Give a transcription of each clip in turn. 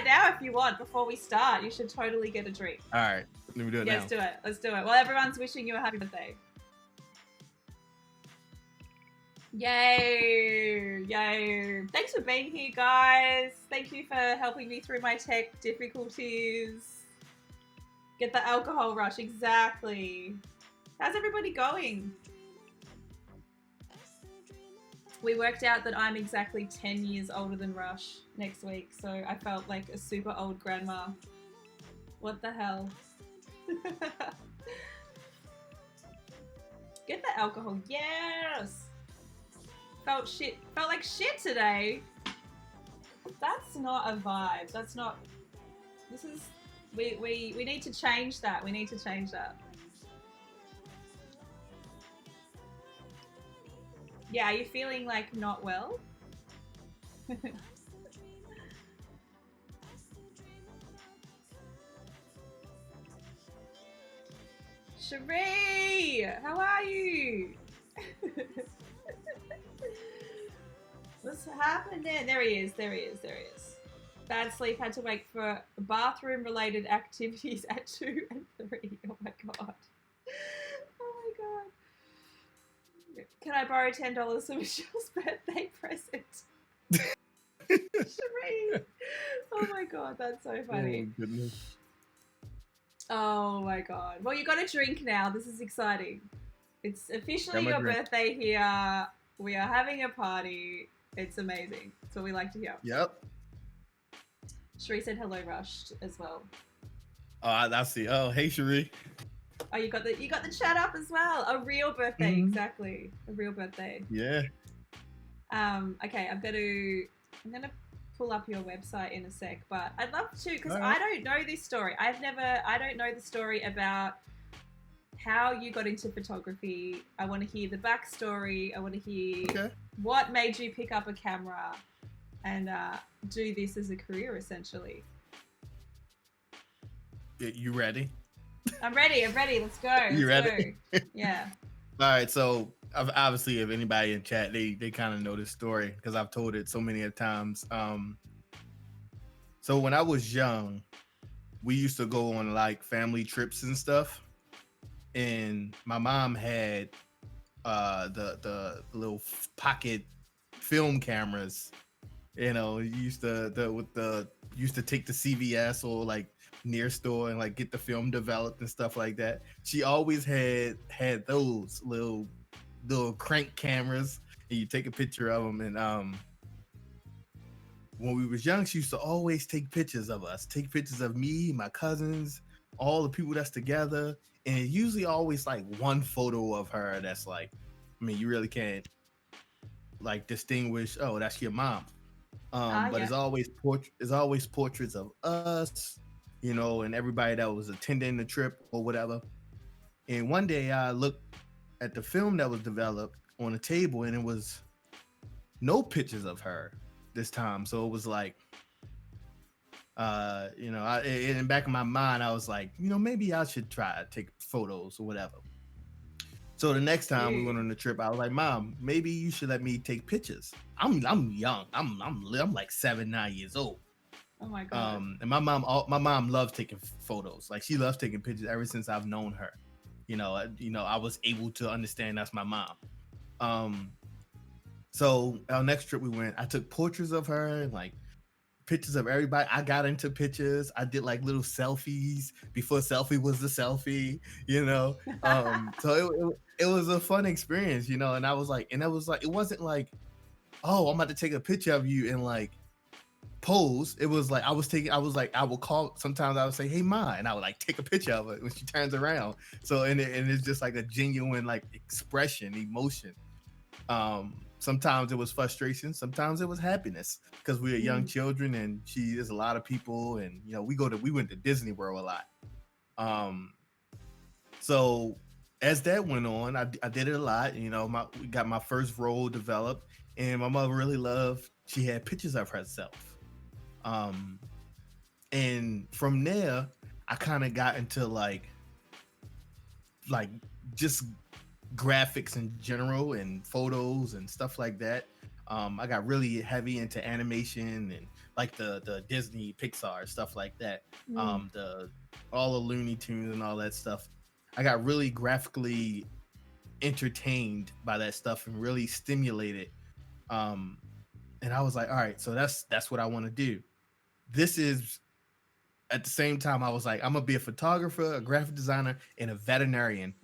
now if you want. Before we start, you should totally get a drink. All right, let me do it now. Let's do it. Let's do it. Well, everyone's wishing you a happy birthday. Yay! Yay! Thanks for being here, guys. Thank you for helping me through my tech difficulties. Get the alcohol rush, exactly. How's everybody going? We worked out that I'm exactly 10 years older than Rush next week, so I felt like a super old grandma. What the hell? Get the alcohol, yes! Felt like shit today. That's not a vibe. That's not, this is, we need to change that. We need to change that. Yeah, are you feeling like not well? Cherie, how are you? What's happening? There he is, there he is, there he is. Bad sleep, had to wait for bathroom-related activities at 2 and 3. Oh my god. Oh my god. Can I borrow $10 for Michelle's birthday present? Cherie. Oh my god, that's so funny. Oh, goodness. Oh my god. Well, you got a drink now. This is exciting. It's officially your birthday here. We are having a party. It's amazing. That's what we like to hear. Yep. Cherie said hello, Rush, as well. Oh, I see. Oh, hey, Cherie. Oh, you got the chat up as well. A real birthday, exactly. A real birthday. Yeah. Okay, I'm gonna pull up your website in a sec, but I'd love to, because I don't know this story. I don't know the story about how you got into photography. I want to hear the backstory. I want to hear what made you pick up a camera and do this as a career, essentially. You ready? I'm ready. Let's go. You ready? Yeah. All right. So obviously, if anybody in chat, they kind of know this story because I've told it so many times. So when I was young, we used to go on like family trips and stuff, and my mom had the little pocket film cameras. You know, used to take the CVS or like near store and like get the film developed and stuff like that. She always had those little crank cameras, and you take a picture of them. And when we was young, she used to always take pictures of us, take pictures of me, my cousins, all the people that's together, and it usually always like one photo of her that's like, I mean, you really can't like distinguish, oh, that's your mom. But it's always portraits of us, you know, and everybody that was attending the trip or whatever. And one day I looked at the film that was developed on a table, and it was no pictures of her this time. So it was like, you know, in the back of my mind, I was like, you know, maybe I should try to take photos or whatever. So the next time we went on the trip, I was like, Mom, maybe you should let me take pictures. I'm young. I'm like 7-9 years old. Oh my god. And my mom loves taking photos. Like, she loves taking pictures ever since I've known her. You know, I was able to understand that's my mom. So our next trip we went, I took portraits of her and like pictures of everybody. I got into pictures. I did like little selfies before selfie was the selfie, you know. So it was a fun experience, you know. And I was like, it wasn't like, oh, I'm about to take a picture of you and like pose. It was like I would call, sometimes I would say, hey Ma, and I would like take a picture of it when she turns around. So and it's just like a genuine like expression, emotion. Sometimes it was frustration, sometimes it was happiness, because we were young children, and there's a lot of people, and you know, we went to Disney World a lot. So as that went on, I did it a lot. You know, we got my first role developed, and my mother really loved, she had pictures of herself. And from there, I kind of got into like just graphics in general and photos and stuff like that. I got really heavy into animation and like the Disney, Pixar stuff like that. Mm. The all the Looney Tunes and all that stuff. I got really graphically entertained by that stuff and really stimulated. Um, and I was like, all right, so that's what I want to do. This is at the same time I was like, I'm gonna be a photographer, a graphic designer, and a veterinarian.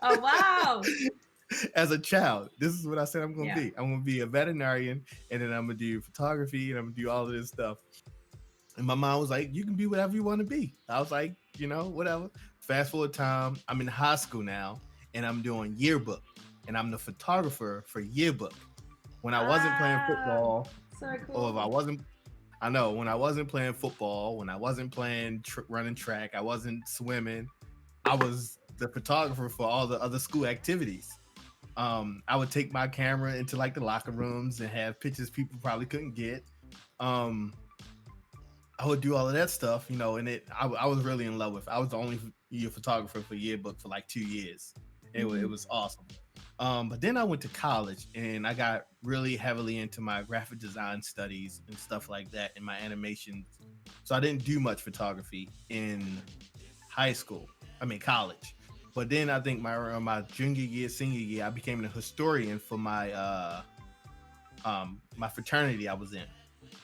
Oh wow. As a child, this is what I said I'm gonna Yeah. be. I'm gonna be a veterinarian, and then I'm gonna do photography, and I'm gonna do all of this stuff. And my mom was like, "You can be whatever you want to be." I was like, whatever. Fast forward time, I'm in high school now, and I'm doing yearbook, and I'm the photographer for yearbook. When I wasn't playing football, So or if I cool. wasn't, I know when I wasn't playing football, when I wasn't playing running track, I wasn't swimming. I was the photographer for all the other school activities. I would take my camera into like the locker rooms and have pictures people probably couldn't get. Um, I would do all of that stuff, and I was really in love with it. I was the only year photographer for yearbook for like 2 years. It was awesome. But then I went to college and I got really heavily into my graphic design studies and stuff like that in my animation. So I didn't do much photography in college. But then I think my junior year, senior year, I became a historian for my fraternity I was in.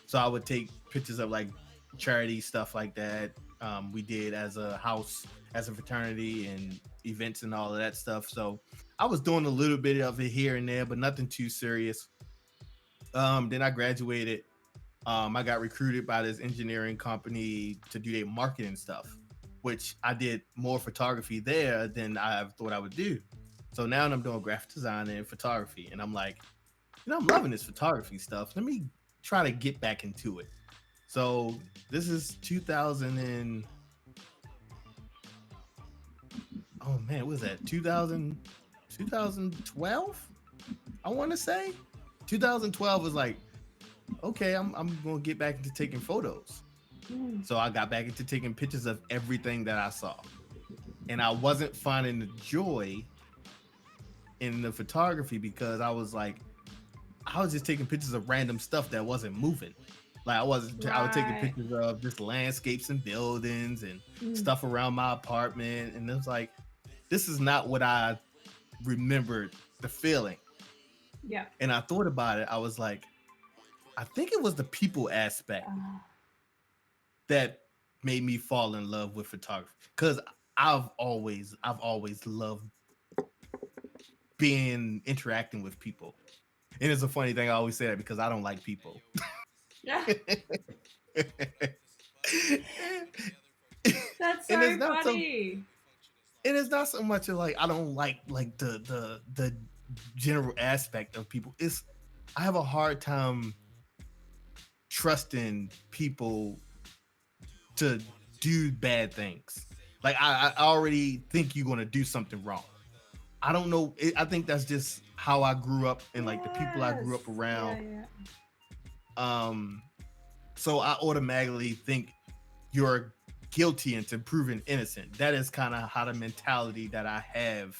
So I would take pictures of like charity stuff like that. We did as a house, as a fraternity, and events and all of that stuff. So I was doing a little bit of it here and there, but nothing too serious. Then I graduated. I got recruited by this engineering company to do their marketing stuff, which I did more photography there than I thought I would do. So now I'm doing graphic design and photography, and I'm like, I'm loving this photography stuff. Let me try to get back into it. So this is 2000 and oh man, what was that? 2012? I want to say 2012 was like, okay, I'm going to get back into taking photos. Mm. So I got back into taking pictures of everything that I saw. And I wasn't finding the joy in the photography because I was just taking pictures of random stuff that wasn't moving. Like I was taking pictures of just landscapes and buildings and stuff around my apartment. And it was like, this is not what I remembered the feeling. Yeah. And I thought about it. I was like, I think it was the people aspect that made me fall in love with photography. Because I've always loved interacting with people. And it's a funny thing, I always say that because I don't like people. Yeah. That's so funny. And it's not so much of like I don't like the general aspect of people. I have a hard time trusting people to do bad things. Like I already think you're gonna do something wrong. I don't know. I think that's just how I grew up and like the people I grew up around. Yeah. So I automatically think you're guilty until proven innocent. That is kind of how the mentality that I have.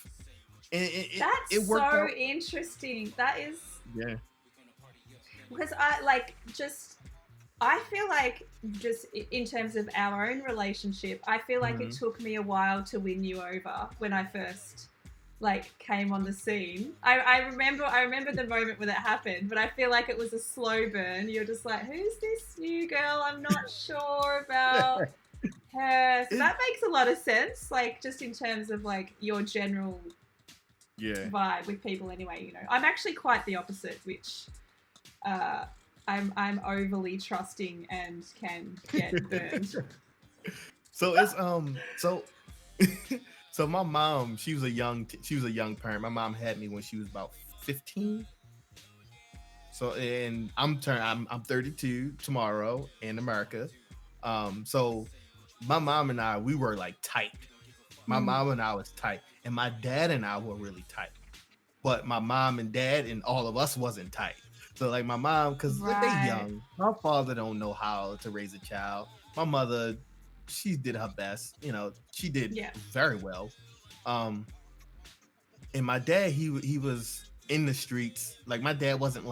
And that's so out. Interesting. That is. Yeah. Because I feel like just in terms of our own relationship, I feel like it took me a while to win you over when I first came on the scene. I remember the moment when it happened, but I feel like it was a slow burn. You're just like, who's this new girl? I'm not sure about her. So that makes a lot of sense, just in terms of your general vibe with people anyway, I'm actually quite the opposite, which I'm overly trusting and can get burned. So it's so my mom, she was a young parent. My mom had me when she was about 15. So and I'm 32 tomorrow in America. So my mom and I, we were tight. My mom and I was tight, and my dad and I were really tight. But my mom and dad and all of us wasn't tight. So my mom, because they're young, my father don't know how to raise a child. My mother, she did her best. She did very well. And my dad, he was in the streets. My dad wasn't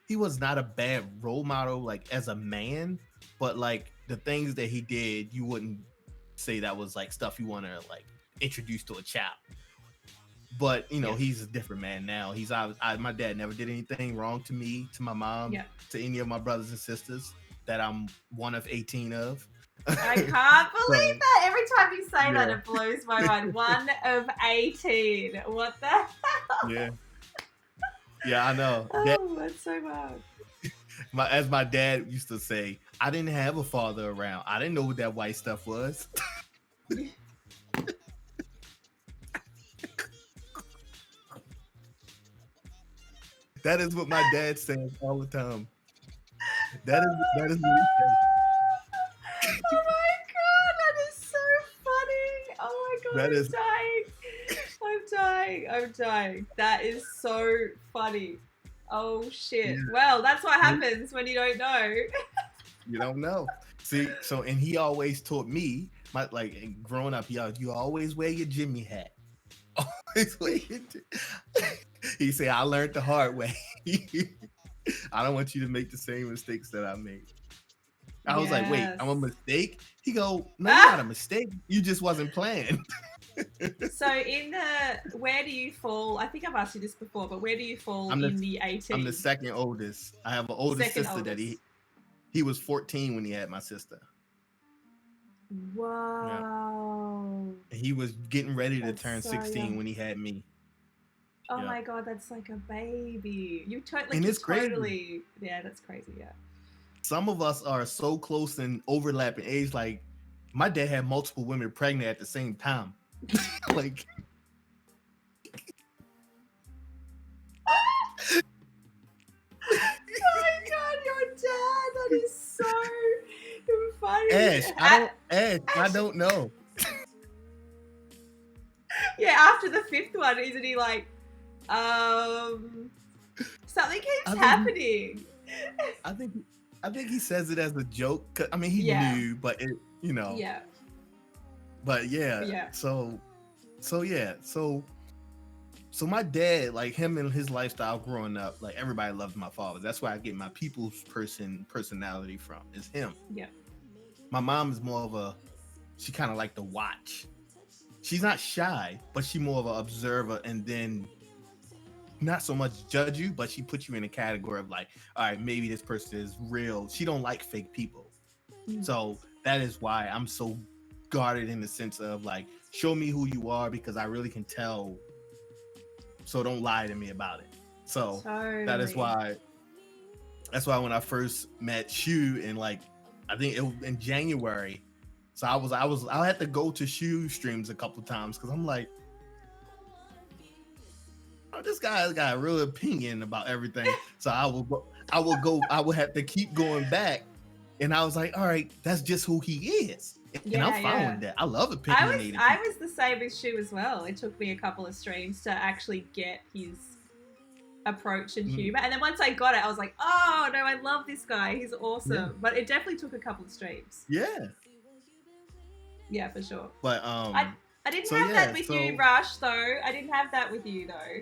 he was not a bad role model, like as a man, but like the things that he did, you wouldn't say that was like stuff you want to like introduce to a child. But you know, he's a different man now. My dad never did anything wrong to me, to my mom, to any of my brothers and sisters that I'm one of 18 of. I can't believe that. Every time you say that, it blows my mind. 1 of 18. What the hell? Yeah, I know. Oh, that's so bad. As my dad used to say, I didn't have a father around. I didn't know what that white stuff was. That is what my dad says all the time. That is what he says. Oh my god, that is so funny. Oh my god, I'm dying. That is so funny. Oh shit. Yeah. Well, that's what happens when you don't know. You don't know. See, and he always taught me, growing up, you always wear your Jimmy hat. Always wear your He said, I learned the hard way. I don't want you to make the same mistakes that I made. I was like, wait, I'm a mistake? He go, no, you're not a mistake. You just wasn't planned. So where do you fall? I think I've asked you this before, but where do you fall in the 18? I'm the second oldest. I have an older sister that he was 14 when he had my sister. Wow. Yeah. He was getting ready to turn 16 when he had me. Oh my god, that's like a baby. You it's totally. Yeah, that's crazy. Yeah. Some of us are so close and overlapping age. Like my dad had multiple women pregnant at the same time. Like. Oh my god, your dad! That is so funny. I don't know. Yeah, after the 5th one, isn't he like? Something keeps happening. I think he says it as a joke. I mean, he knew, but it, you know. Yeah. But yeah. So my dad, like him and his lifestyle growing up, like everybody loved my father. That's where I get my people's personality from. Is him. Yeah. My mom is more of she kind of like to watch. She's not shy, but she's more of an observer, and then not so much judge you, but she puts you in a category of like, all right, maybe this person is real. She don't like fake people. So that is why I'm so guarded in the sense of like, show me who you are because I really can tell. So don't lie to me about it. So that's why when I first met Shu in like, I think it was in January. So I had to go to Shu streams a couple times because I'm like, oh, this guy's got a real opinion about everything. So I will have to keep going back. And I was like, all right, that's just who he is. And I'm fine with that. I love opinionated people. I was the same as Shu as well. It took me a couple of streams to actually get his approach and humor. And then once I got it, I was like, oh no, I love this guy. He's awesome. Yeah. But it definitely took a couple of streams. Yeah. Yeah, for sure. But I didn't have that with you, Rush, though. I didn't have that with you, though.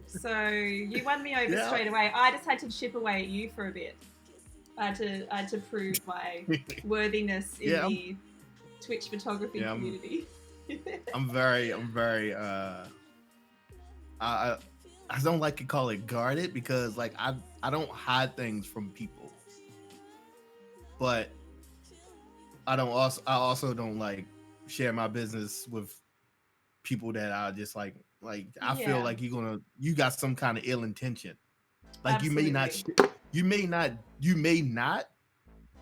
So you won me over straight away. I just had to chip away at you for a bit. I had to prove my worthiness in the Twitch photography community. I'm very I don't like to call it guarded because like I don't hide things from people. But I also don't like share my business with people that I just like I feel like you got some kind of ill intention. Like Absolutely. you may not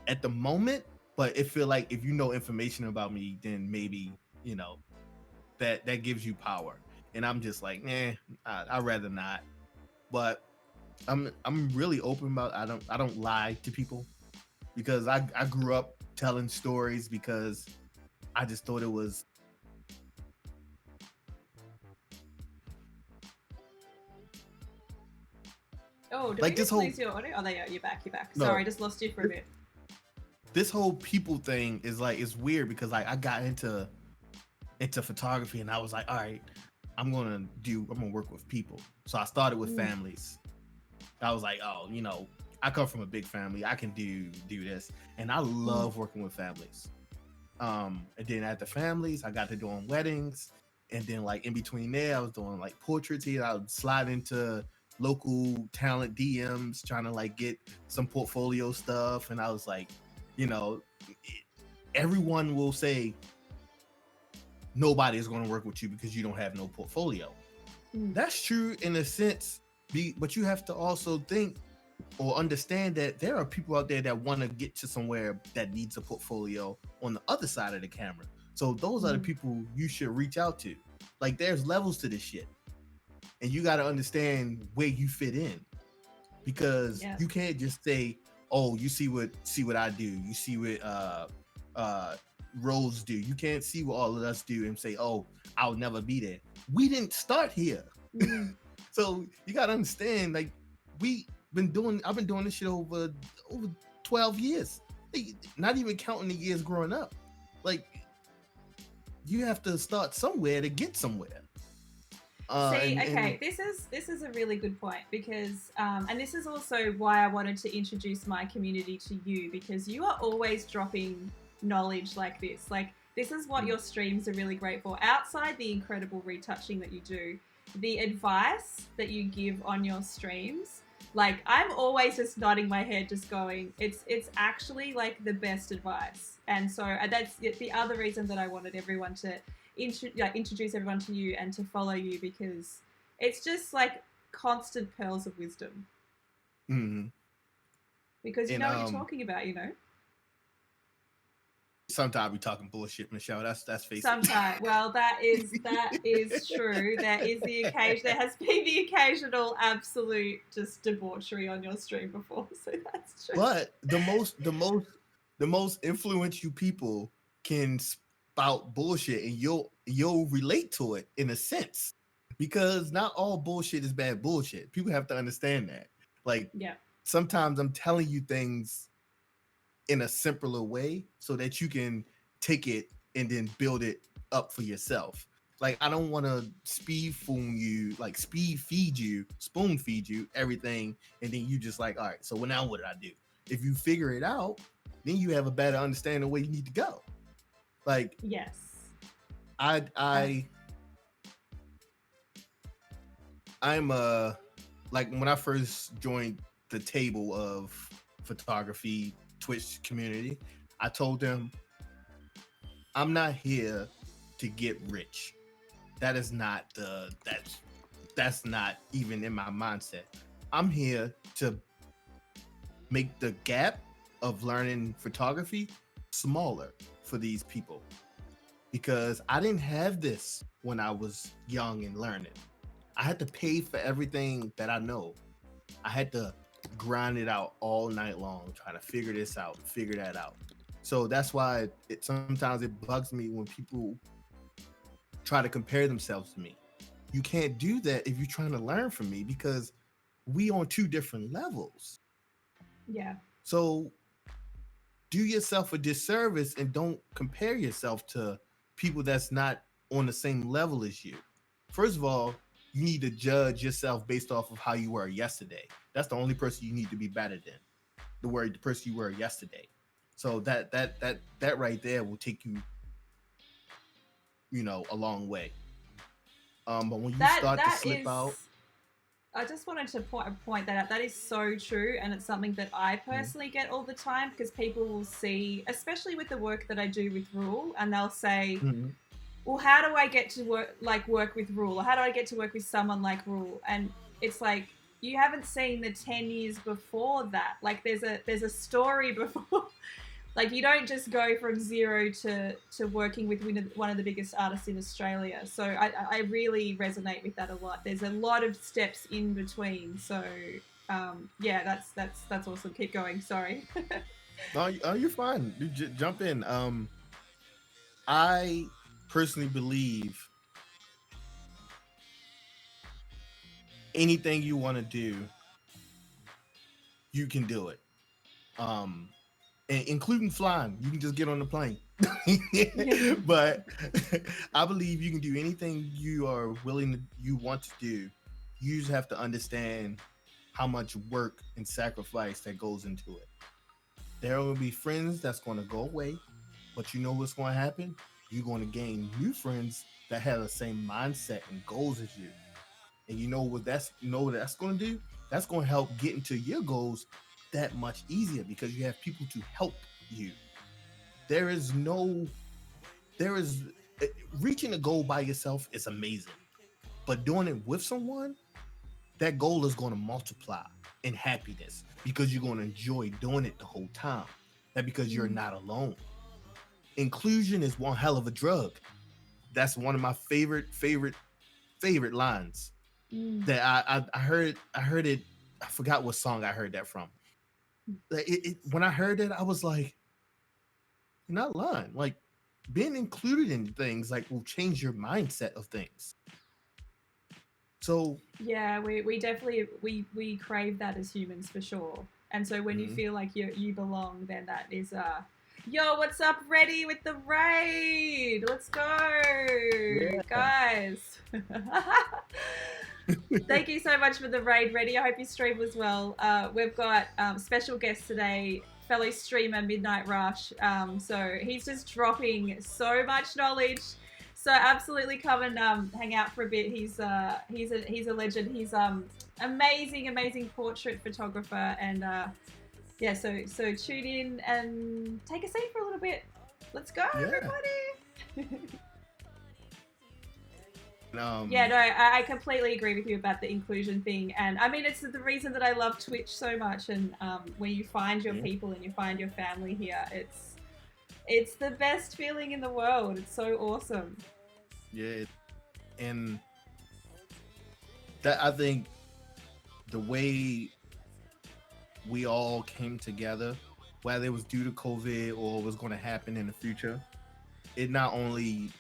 at the moment, but it feel like if you know information about me, then maybe, you know, that gives you power. And I'm just like, I'd rather not. But I'm really open about I don't lie to people because I grew up telling stories because I just thought it was did like this whole lose your audio? Oh, you're back. No, sorry, I just lost you for a bit. This whole people thing is like it's weird because like I got into photography and I was like, all right, I'm gonna work with people. So I started with families. I was like, oh, I come from a big family. I can do this, and I Mm. love working with families. And then at the families, I got to doing weddings, and then like in between there, I was doing like portraits here. I would slide into local talent DMs, trying to like get some portfolio stuff, and I was like, you know, everyone will say nobody is going to work with you because you don't have no portfolio. Mm. That's true in a sense, but you have to also think or understand that there are people out there that want to get to somewhere that needs a portfolio on the other side of the camera. So those are the people you should reach out to. Like there's levels to this shit. And you got to understand where you fit in, because Yeah. you can't just say, "Oh, you see what I do. You see what uh Rose do. You can't see what all of us do and say, "Oh, I'll never be there." We didn't start here. Mm. So you got to understand, like I've been doing this shit over 12 years. Not even counting the years growing up. Like you have to start somewhere to get somewhere. See, And okay, this is a really good point because, and this is also why I wanted to introduce my community to you, because you are always dropping knowledge like this. Like this is what your streams are really great for. Outside the incredible retouching that you do, the advice that you give on your streams, like I'm always just nodding my head, just going, it's actually like the best advice. And so that's the other reason that I wanted everyone to introduce everyone to you and to follow you, because it's just like constant pearls of wisdom. mm-hmm. Because you and know what you're talking about, you know. Sometimes we talking bullshit, Michelle. That's face it. Sometimes, well, that is true. There is the occasion. There has been the occasional absolute just debauchery on your stream before, so that's true. But the most influential people can spout bullshit, and you'll relate to it in a sense, because not all bullshit is bad bullshit. People have to understand that. Like Yeah. sometimes I'm telling you things in a simpler way so that you can take it and then build it up for yourself. Like I don't want to spoon feed you everything, and then you just like, all right, so now what did I do? If you figure it out, then you have a better understanding of where you need to go. Like Yes. I I'm like when I first joined the table of photography Twitch community, I told them I'm not here to get rich. That is not that's not even in my mindset. I'm here to make the gap of learning photography smaller for these people, because I didn't have this when I was young and learning. I had to pay for everything that I know. I had to grind it out all night long, trying to figure this out, figure that out. So that's why sometimes it bugs me when people try to compare themselves to me. You can't do that if you're trying to learn from me, because we on two different levels. Yeah. So do yourself a disservice and don't compare yourself to people that's not on the same level as you. First of all, you need to judge yourself based off of how you were yesterday. That's the only person you need to be better than the person you were yesterday. So that right there will take you, a long way. But when you start to That slip out, is. I just wanted to point that out. That is so true, and it's something that I personally get all the time, because people will see, especially with the work that I do with Rule, and they'll say, mm-hmm. "Well, how do I get to work with Rule, or how do I get to work with someone like Rule?" And it's like you haven't seen the 10 years before that. Like there's a story before. Like you don't just go from zero to working with one of the biggest artists in Australia. So I really resonate with that a lot. There's a lot of steps in between. So yeah, that's awesome. Keep going. Sorry. No, you're fine. You jump in. I personally believe anything you want to do, you can do it. Including flying. You can just get on the plane. But I believe you can do anything you want to do. You just have to understand how much work and sacrifice that goes into it. There will be friends that's going to go away, but you know what's going to happen? You're going to gain new friends that have the same mindset and goals as you. And you know what that's going to do? That's going to help get into your goals that much easier because you have people to help you. There is no there is eh, reaching a goal by yourself is amazing, but doing it with someone, that goal is going to multiply in happiness because you're going to enjoy doing it the whole time. That because you're Mm. not alone. Inclusion is one hell of a drug. That's one of my favorite lines Mm. that I heard it. I forgot what song I heard that from. When I heard it, I was like, you're not lying. Like being included in things like will change your mindset of things. So Yeah, we definitely we crave that as humans for sure. And so when you mhm. feel like you belong, then that is yo, what's up, ready with the raid? Let's go, Yeah. guys. Thank you so much for the raid, ready. I hope your stream was well. We've got special guest today, fellow streamer Midnight Rush. So he's just dropping so much knowledge. So absolutely come and hang out for a bit. He's a legend. He's amazing portrait photographer, and yeah. So tune in and take a seat for a little bit. Let's go, Yeah. everybody. Um, Yeah, no, I completely agree with you about the inclusion thing, and I mean it's the reason that I love Twitch so much, and where you find your yeah. people and you find your family here, it's the best feeling in the world. It's so awesome. Yeah. And that I think the way we all came together, whether it was due to COVID or was going to happen in the future, it not only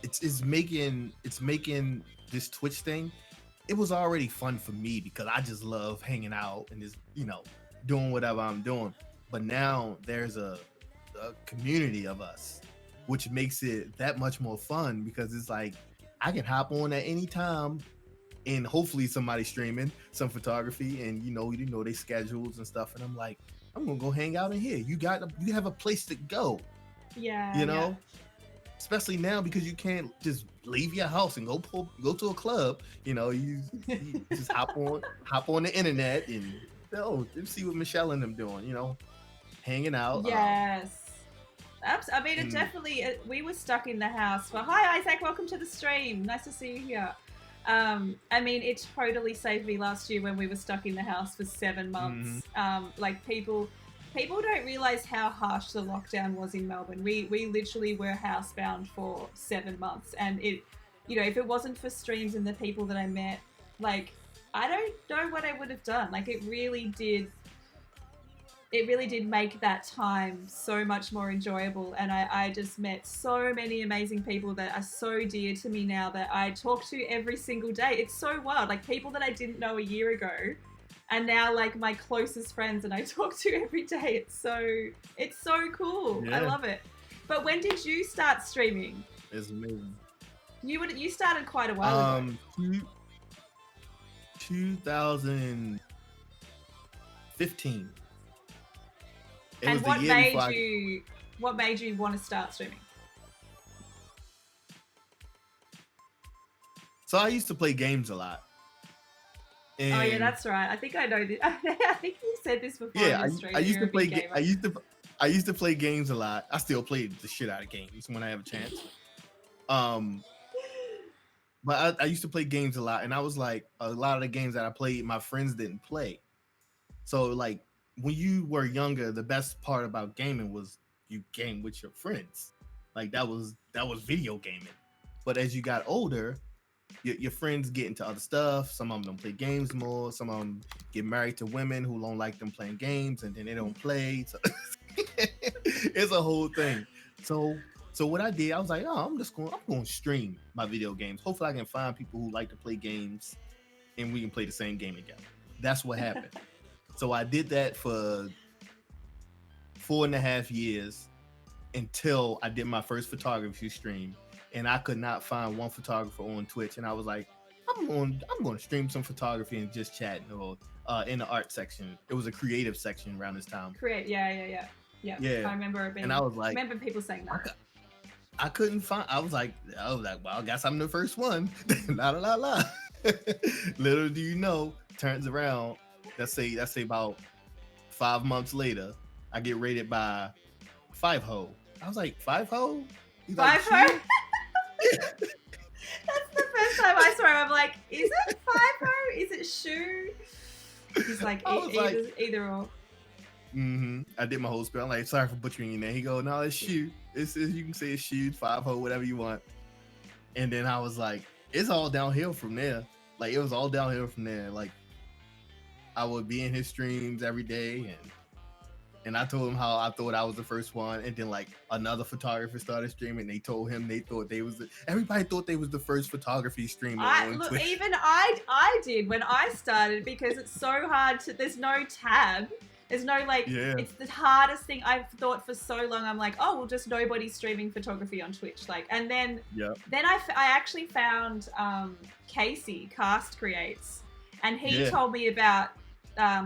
it's making this Twitch thing. It was already fun for me because I just love hanging out and just doing whatever I'm doing. But now there's a community of us, which makes it that much more fun because it's like I can hop on at any time and hopefully somebody streaming some photography and they schedules and stuff, and I'm like, I'm gonna go hang out in here. You have a place to go, Yeah, you yeah. know, especially now because you can't just leave your house and go to a club. You just hop on the internet and see what Michelle and them doing. Hanging out. Yes. I mean, it And definitely. We were stuck in the house. But hi, Isaac. Welcome to the stream. Nice to see you here. I mean, it totally saved me last year when we were stuck in the house for 7 months. Like people don't realize how harsh the lockdown was in Melbourne. We literally were housebound for 7 months, and if it wasn't for streams and the people that I met, like I don't know what I would have done. Like it really did make that time so much more enjoyable, and I just met so many amazing people that are so dear to me now that I talk to every single day. It's so wild, like people that I didn't know a year ago and now like my closest friends, and I talk to every day. It's so cool. I yeah, love it. But when did you start streaming? it's amazing. You started quite a while ago. 2015. It was And the year before what made you want to start streaming? So I used to play games a lot. And Oh yeah, that's right. I think I know this. I think you said this before yeah, on your stream. I used You're to a big play gamer. I used to play games a lot. I still play the shit out of games when I have a chance. Um but I used to play games a lot, and I was like, a lot of the games that I played my friends didn't play. So like when you were younger, the best part about gaming was you game with your friends. Like that was video gaming. But as you got older, your friends get into other stuff. Some of them don't play games more. Some of them get married to women who don't like them playing games, and then they don't play. So it's a whole thing. So what I did, I was like, oh, I'm going to stream my video games. Hopefully, I can find people who like to play games, and we can play the same game together. That's what happened. So I did that for 4.5 years until I did my first photography stream, and I could not find one photographer on Twitch, and I was like, I'm going to stream some photography and just chat. Or in the art section, it was a creative section around this time. Yeah. Yeah, I remember it being. and I was like, remember people saying that. I couldn't find. I was like, well, I guess I'm the first one. La la la la. Little do you know, turns around. Let's say about 5 months later, I get rated by Five Ho. I was like, Five Ho? He's Five like, Ho? That's the first time I saw him. I'm like, is it Five Ho? Is it Shoe? He's like, either or. I did my whole spiel. I'm like, sorry for butchering your name. He go, no, it's Shoe. It's you can say it's Shoe, Five Ho, whatever you want. And then I was like, it's all downhill from there. Like, it was all downhill from there. Like, I would be in his streams every day, and I told him how I thought I was the first one, and then like another photographer started streaming. They told him they thought they was everybody thought they was the first photography streamer on Twitch. Even I did when I started, because it's so hard to. There's no tab. There's no It's the hardest thing I've thought for so long. I'm like, oh, well, just nobody's streaming photography on Twitch. And then I actually found Casey Cast Creates, and he told me about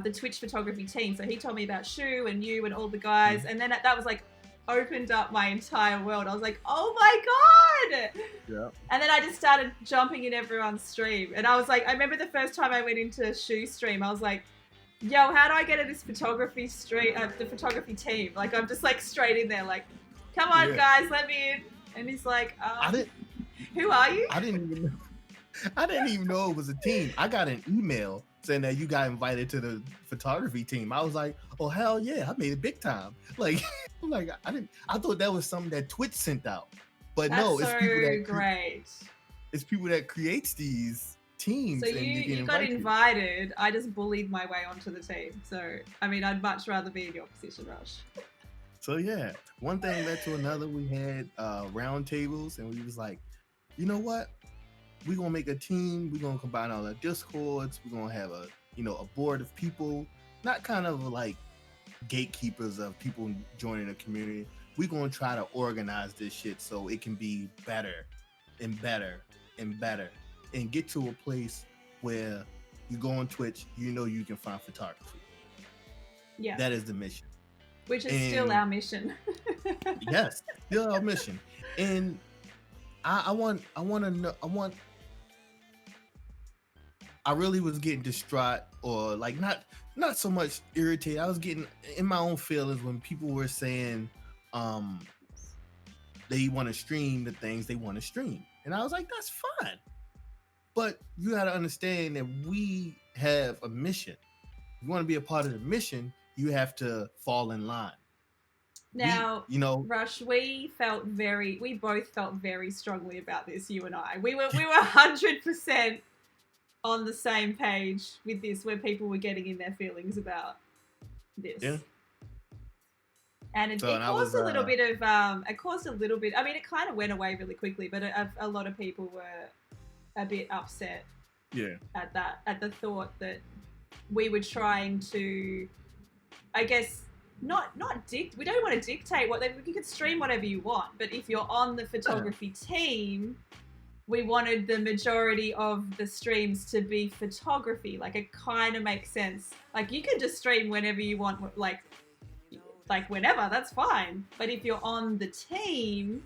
the Twitch photography team. So he told me about Shu and you and all the guys, and then that was like opened up my entire world. I was like, oh my god! Yeah. And then I just started jumping in everyone's stream, and I was like, I remember the first time I went into Shu's stream, I was like, yo, how do I get in this photography stream? The photography team. Like, I'm just like straight in there, like, come on guys, let me in. And he's like, who are you? I didn't even know it was a team. I got an email saying that you got invited to the photography team. I was like, oh hell yeah, I made it big time. Like, I thought that was something that Twitch sent out. But that's no, it's so people that great. It's people that creates these teams. So you got invited. I just bullied my way onto the team. So I mean, I'd much rather be in your position, Rush. So yeah, one thing led to another. We had round tables, and we was like, you know what? We're gonna make a team. We're gonna combine all our discords. We're gonna have a board of people, not kind of like gatekeepers of people joining the community. We're gonna try to organize this shit so it can be better and better and better, and get to a place where you go on Twitch, you can find photography. Yeah, that is the mission. Which is still our mission. Yes, still our mission. And I really was getting distraught, or like not so much irritated. I was getting in my own feelings when people were saying they want to stream the things they want to stream. And I was like, that's fine. But you got to understand that we have a mission. If you want to be a part of the mission, you have to fall in line. Now, Rush, we both felt very strongly about this, you and I. We were 100% on the same page with this, where people were getting in their feelings about this. Yeah. And it caused a little bit. I mean, it kind of went away really quickly, but a lot of people were a bit upset. Yeah. At the thought that we were trying to, I guess, we don't want to dictate you could stream whatever you want, but if you're on the photography team, we wanted the majority of the streams to be photography. Like, it kind of makes sense. Like, you can just stream whenever you want, like whenever, that's fine. But if you're on the team,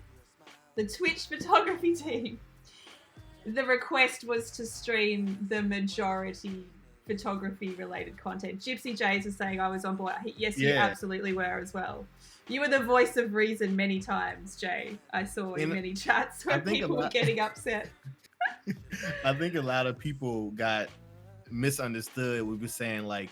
the Twitch photography team, the request was to stream the majority photography related content. Gypsy Jays is saying I was on board. Yes, you absolutely were as well. You were the voice of reason many times, Jay. I saw in many chats where people were getting upset. I think a lot of people got misunderstood. We were saying, like,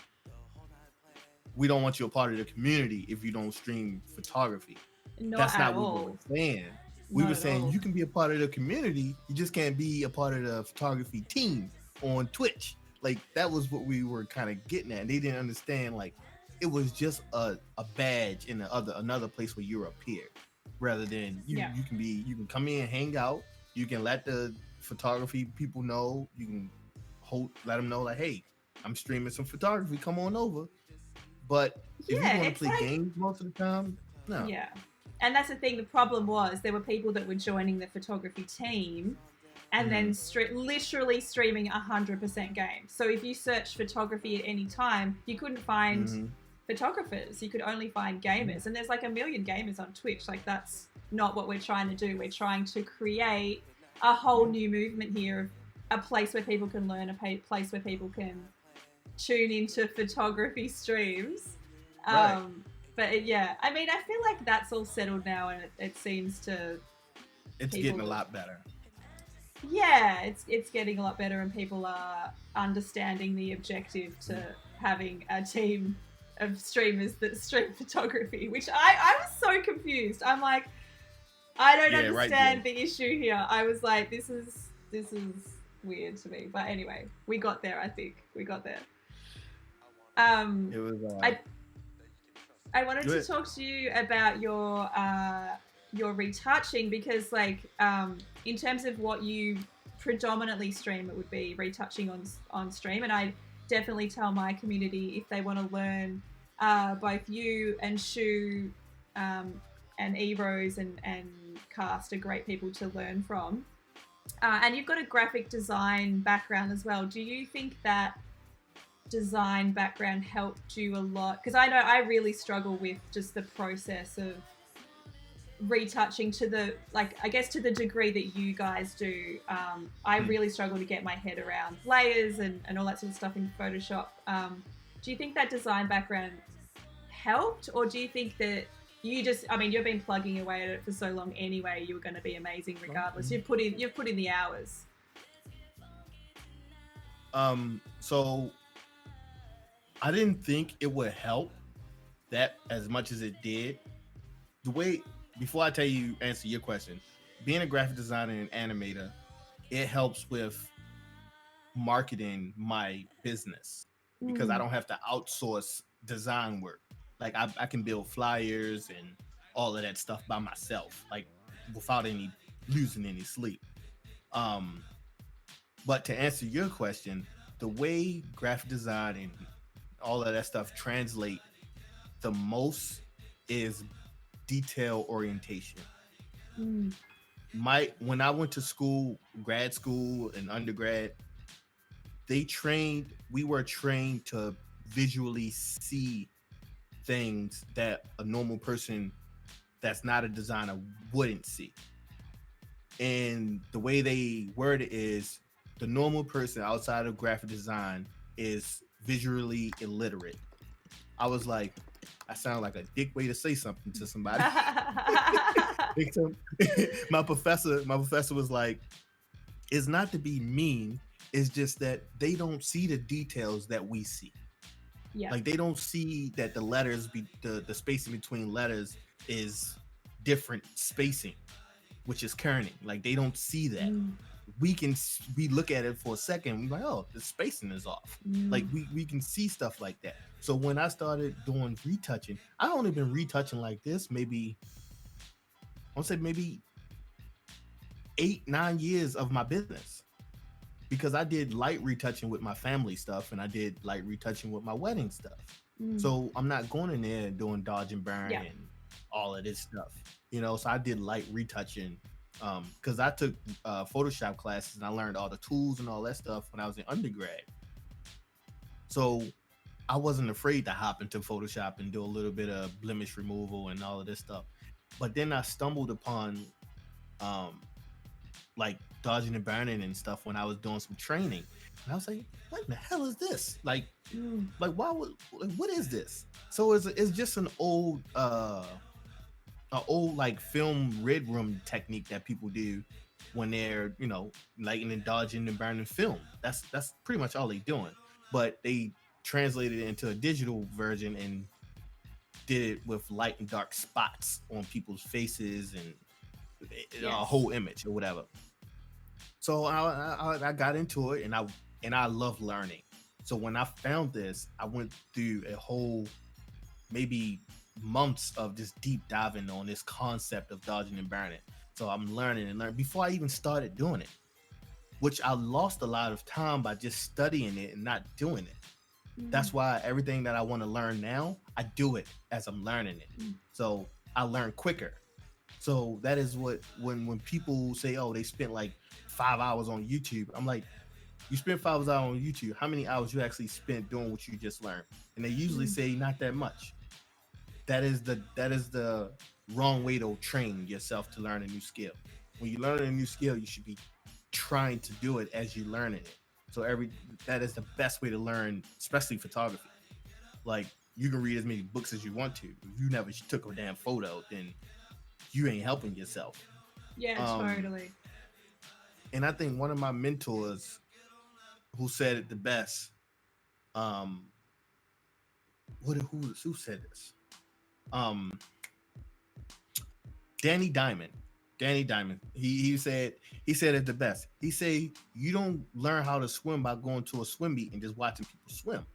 we don't want you a part of the community if you don't stream photography. That's not what we were saying. We were saying you can be a part of the community, you just can't be a part of the photography team on Twitch. Like, that was what we were kind of getting at. And they didn't understand, like, it was just a badge in another place where you're a peer, rather than you can come in, hang out, you can let the photography people know, you can let them know, like, hey, I'm streaming some photography, come on over. But if you want to play games most of the time, no. Yeah. And that's the thing. The problem was there were people that were joining the photography team and then literally streaming 100% games. So if you search photography at any time, you couldn't find photographers. You could only find gamers. And there's like a million gamers on Twitch. Like, that's not what we're trying to do. We're trying to create a whole new movement here of a place where people can learn, a place where people can tune into photography streams. Right. But yeah, I mean, I feel like that's all settled now, and it seems to... It's getting a lot better. Yeah, it's getting a lot better, and people are understanding the objective to having a team of streamers that stream photography, which I was so confused. I'm like, I don't understand the issue here. I was like, this is weird to me. But anyway, we got there. I think we got there. It was. I wanted to talk to you about your retouching, because like in terms of what you predominantly stream, it would be retouching on stream, and I definitely tell my community if they want to learn, both you and Shu and Erose and Cast are great people to learn from. And you've got a graphic design background as well. Do you think that design background helped you a lot? Because I know I really struggle with just the process of retouching to the, like, I guess to the degree that you guys do. I really struggle to get my head around layers and all that sort of stuff in Photoshop. Do you think that design background helped, or do you think that you just, I mean, you've been plugging away at it for so long anyway, you were going to be amazing regardless? You've put in the hours. So I didn't think it would help that as much as it did. The way, before I answer your question, being a graphic designer and animator, it helps with marketing my business because I don't have to outsource design work. Like I can build flyers and all of that stuff by myself, like without losing any sleep. But to answer your question, the way graphic design and all of that stuff translate the most is detail orientation. When I went to school, grad school and undergrad, we were trained to visually see things that a normal person that's not a designer wouldn't see. And the way they word it is, the normal person outside of graphic design is visually illiterate. I was like, I sound like a dick way to say something to somebody. my professor was like, it's not to be mean, it's just that they don't see the details that we see. Yeah. Like they don't see that the letters, the spacing between letters is different spacing, which is kerning. Like they don't see that. We look at it for a second, we're like, oh, the spacing is off. Like we can see stuff like that. So when I started doing retouching, I only been retouching like this maybe 8-9 years of my business, because I did light retouching with my family stuff and I did light retouching with my wedding stuff. So I'm not going in there and doing dodge and burn and all of this stuff, so I did light retouching because I took Photoshop classes and I learned all the tools and all that stuff when I was in undergrad. So I wasn't afraid to hop into Photoshop and do a little bit of blemish removal and all of this stuff. But then I stumbled upon like dodging and burning and stuff when I was doing some training, and I was like, what the hell is this? Like what is this? So it's just an old like film red room technique that people do when they're lighting and dodging and burning film. That's pretty much all they're doing, but they translated it into a digital version and did it with light and dark spots on people's faces and a whole image or whatever. So I got into it and I love learning. So when I found this, I went through a whole maybe months of just deep diving on this concept of dodging and burning. So I'm learning before I even started doing it, which I lost a lot of time by just studying it and not doing it. That's why everything that I want to learn now, I do it as I'm learning it. So I learn quicker. So that is what when people say, oh, they spent like 5 hours on YouTube. I'm like, you spent 5 hours on YouTube. How many hours you actually spent doing what you just learned? And they usually Mm. say not that much. That is the wrong way to train yourself to learn a new skill. When you learn a new skill, you should be trying to do it as you're learning it. So that is the best way to learn, especially photography. Like, you can read as many books as you want to. If you never took a damn photo, then you ain't helping yourself. Yeah, Um, totally. and I think one of my mentors who said it the best, um, who said this? Um, Danny Diamond. Danny Diamond. He said it the best. He say you don't learn how to swim by going to a swim meet and just watching people swim.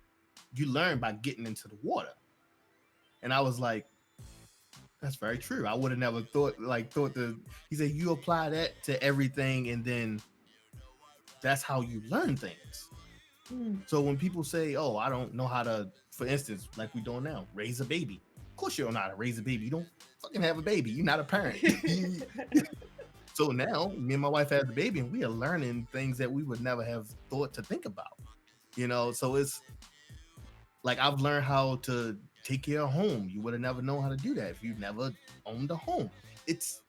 You learn by getting into the water. And I was like, that's very true. I would have never thought the he said you apply that to everything and then that's how you learn things. Mm. So when people say, "Oh, I don't know how to," for instance, like we doing now, raise a baby. Of course, you don't know how to raise a baby. You don't fucking have a baby. You're not a parent. So now, me and my wife had the baby, and we are learning things that we would never have thought to think about. So it's like I've learned how to take care of home. You would have never known how to do that if you never owned a home. It's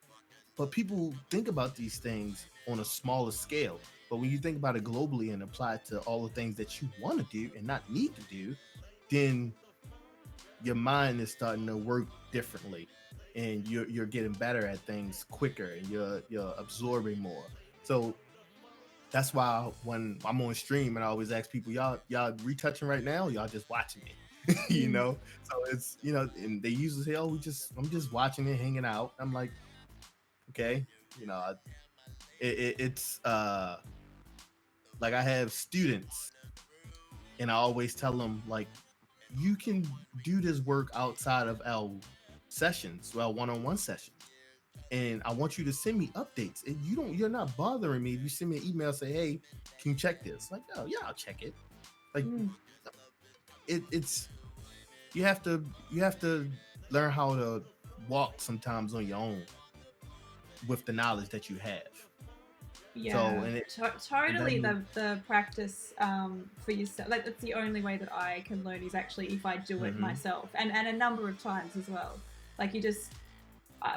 But people think about these things on a smaller scale. But when you think about it globally and apply it to all the things that you want to do and not need to do, then your mind is starting to work differently, and you're getting better at things quicker, and you're absorbing more. So that's why when I'm on stream and I always ask people, y'all retouching right now, y'all just watching it, Mm. So it's and they usually say, oh, I'm just watching it, hanging out. I'm like, okay, you know, it's like I have students, and I always tell them like, you can do this work outside of our sessions, well, one-on-one sessions. And I want you to send me updates. And you're not bothering me if you send me an email, say, hey, can you check this? Like, oh yeah, I'll check it. Like Mm. it's you have to learn how to walk sometimes on your own with the knowledge that you have. So Yeah, and totally. then The practice for yourself, like that's the only way that I can learn is actually if I do it mhm. myself, and a number of times as well. Like you just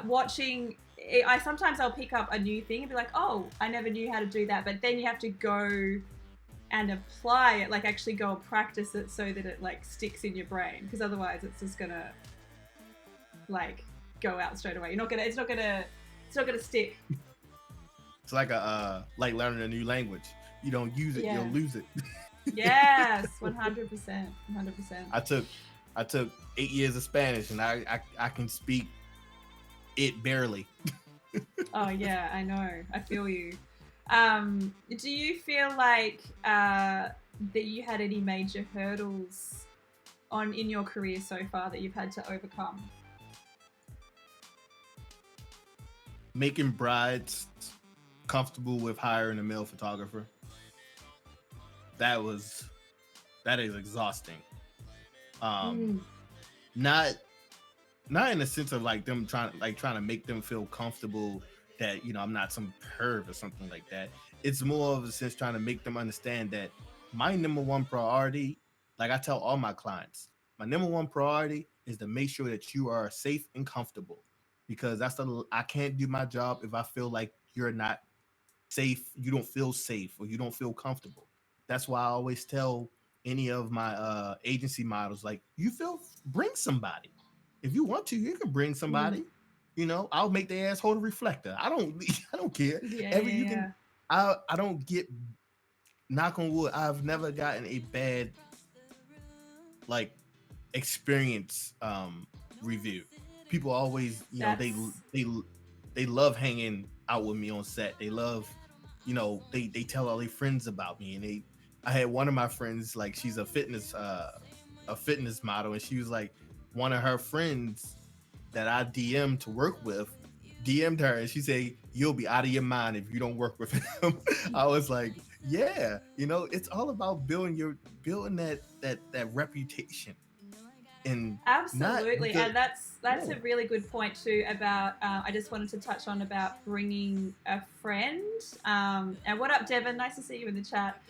watching. I sometimes I'll pick up a new thing and be like, oh, I never knew how to do that, but then you have to go and apply it, like actually go and practice it so that it like sticks in your brain, because otherwise it's just gonna like go out straight away. You're not gonna. It's not gonna stick. It's like like learning a new language. You don't use it, you'll Yeah. lose it. Yes, 100%, 100%. I took 8 years of Spanish, and I can speak it barely. Oh yeah, I know. I feel you. Do you feel like that you had any major hurdles in your career so far that you've had to overcome? Making brides comfortable with hiring a male photographer. That was that is exhausting. Um, Mm, not not in the sense of like them trying to make them feel comfortable that I'm not some perv or something like that. It's more of a sense trying to make them understand that my number one priority, like I tell all my clients, my number one priority is to make sure that you are safe and comfortable, because I can't do my job if I feel like you're not safe, you don't feel safe, or you don't feel comfortable. That's why I always tell any of my agency models, like, bring somebody. If you want to, you can bring mm. somebody. I'll make their ass hold a reflector. I don't I don't care. Yeah, Ever yeah, you can yeah. I don't get, knock on wood, I've never gotten a bad like experience review. People always, That's they love hanging out with me on set. They love, they tell all their friends about me, and I had one of my friends, like, she's a fitness model, and she was like, one of her friends that I DM'd to work with DM'd her, and she said, you'll be out of your mind if you don't work with him. I was like, yeah, it's all about building that reputation. and Absolutely, not and that's yeah. a really good point too. About I just wanted to touch on about bringing a friend. And what up, Devon? Nice to see you in the chat.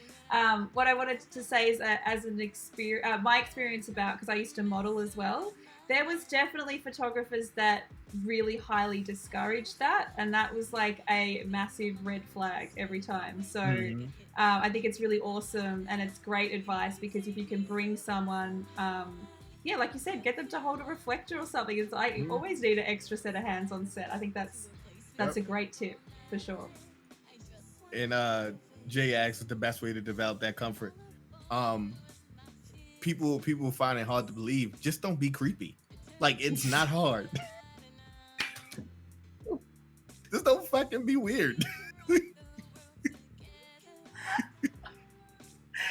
What I wanted to say is that as an experience, my experience about, because I used to model as well, there was definitely photographers that really highly discouraged that, and that was like a massive red flag every time. So I think it's really awesome, and it's great advice, because if you can bring someone, yeah, like you said, get them to hold a reflector or something. It's I always need an extra set of hands on set. I think that's a great tip for sure. And Jay asks the best way to develop that comfort. People find it hard to believe. Just don't be creepy. Like, it's not hard. Just don't fucking be weird.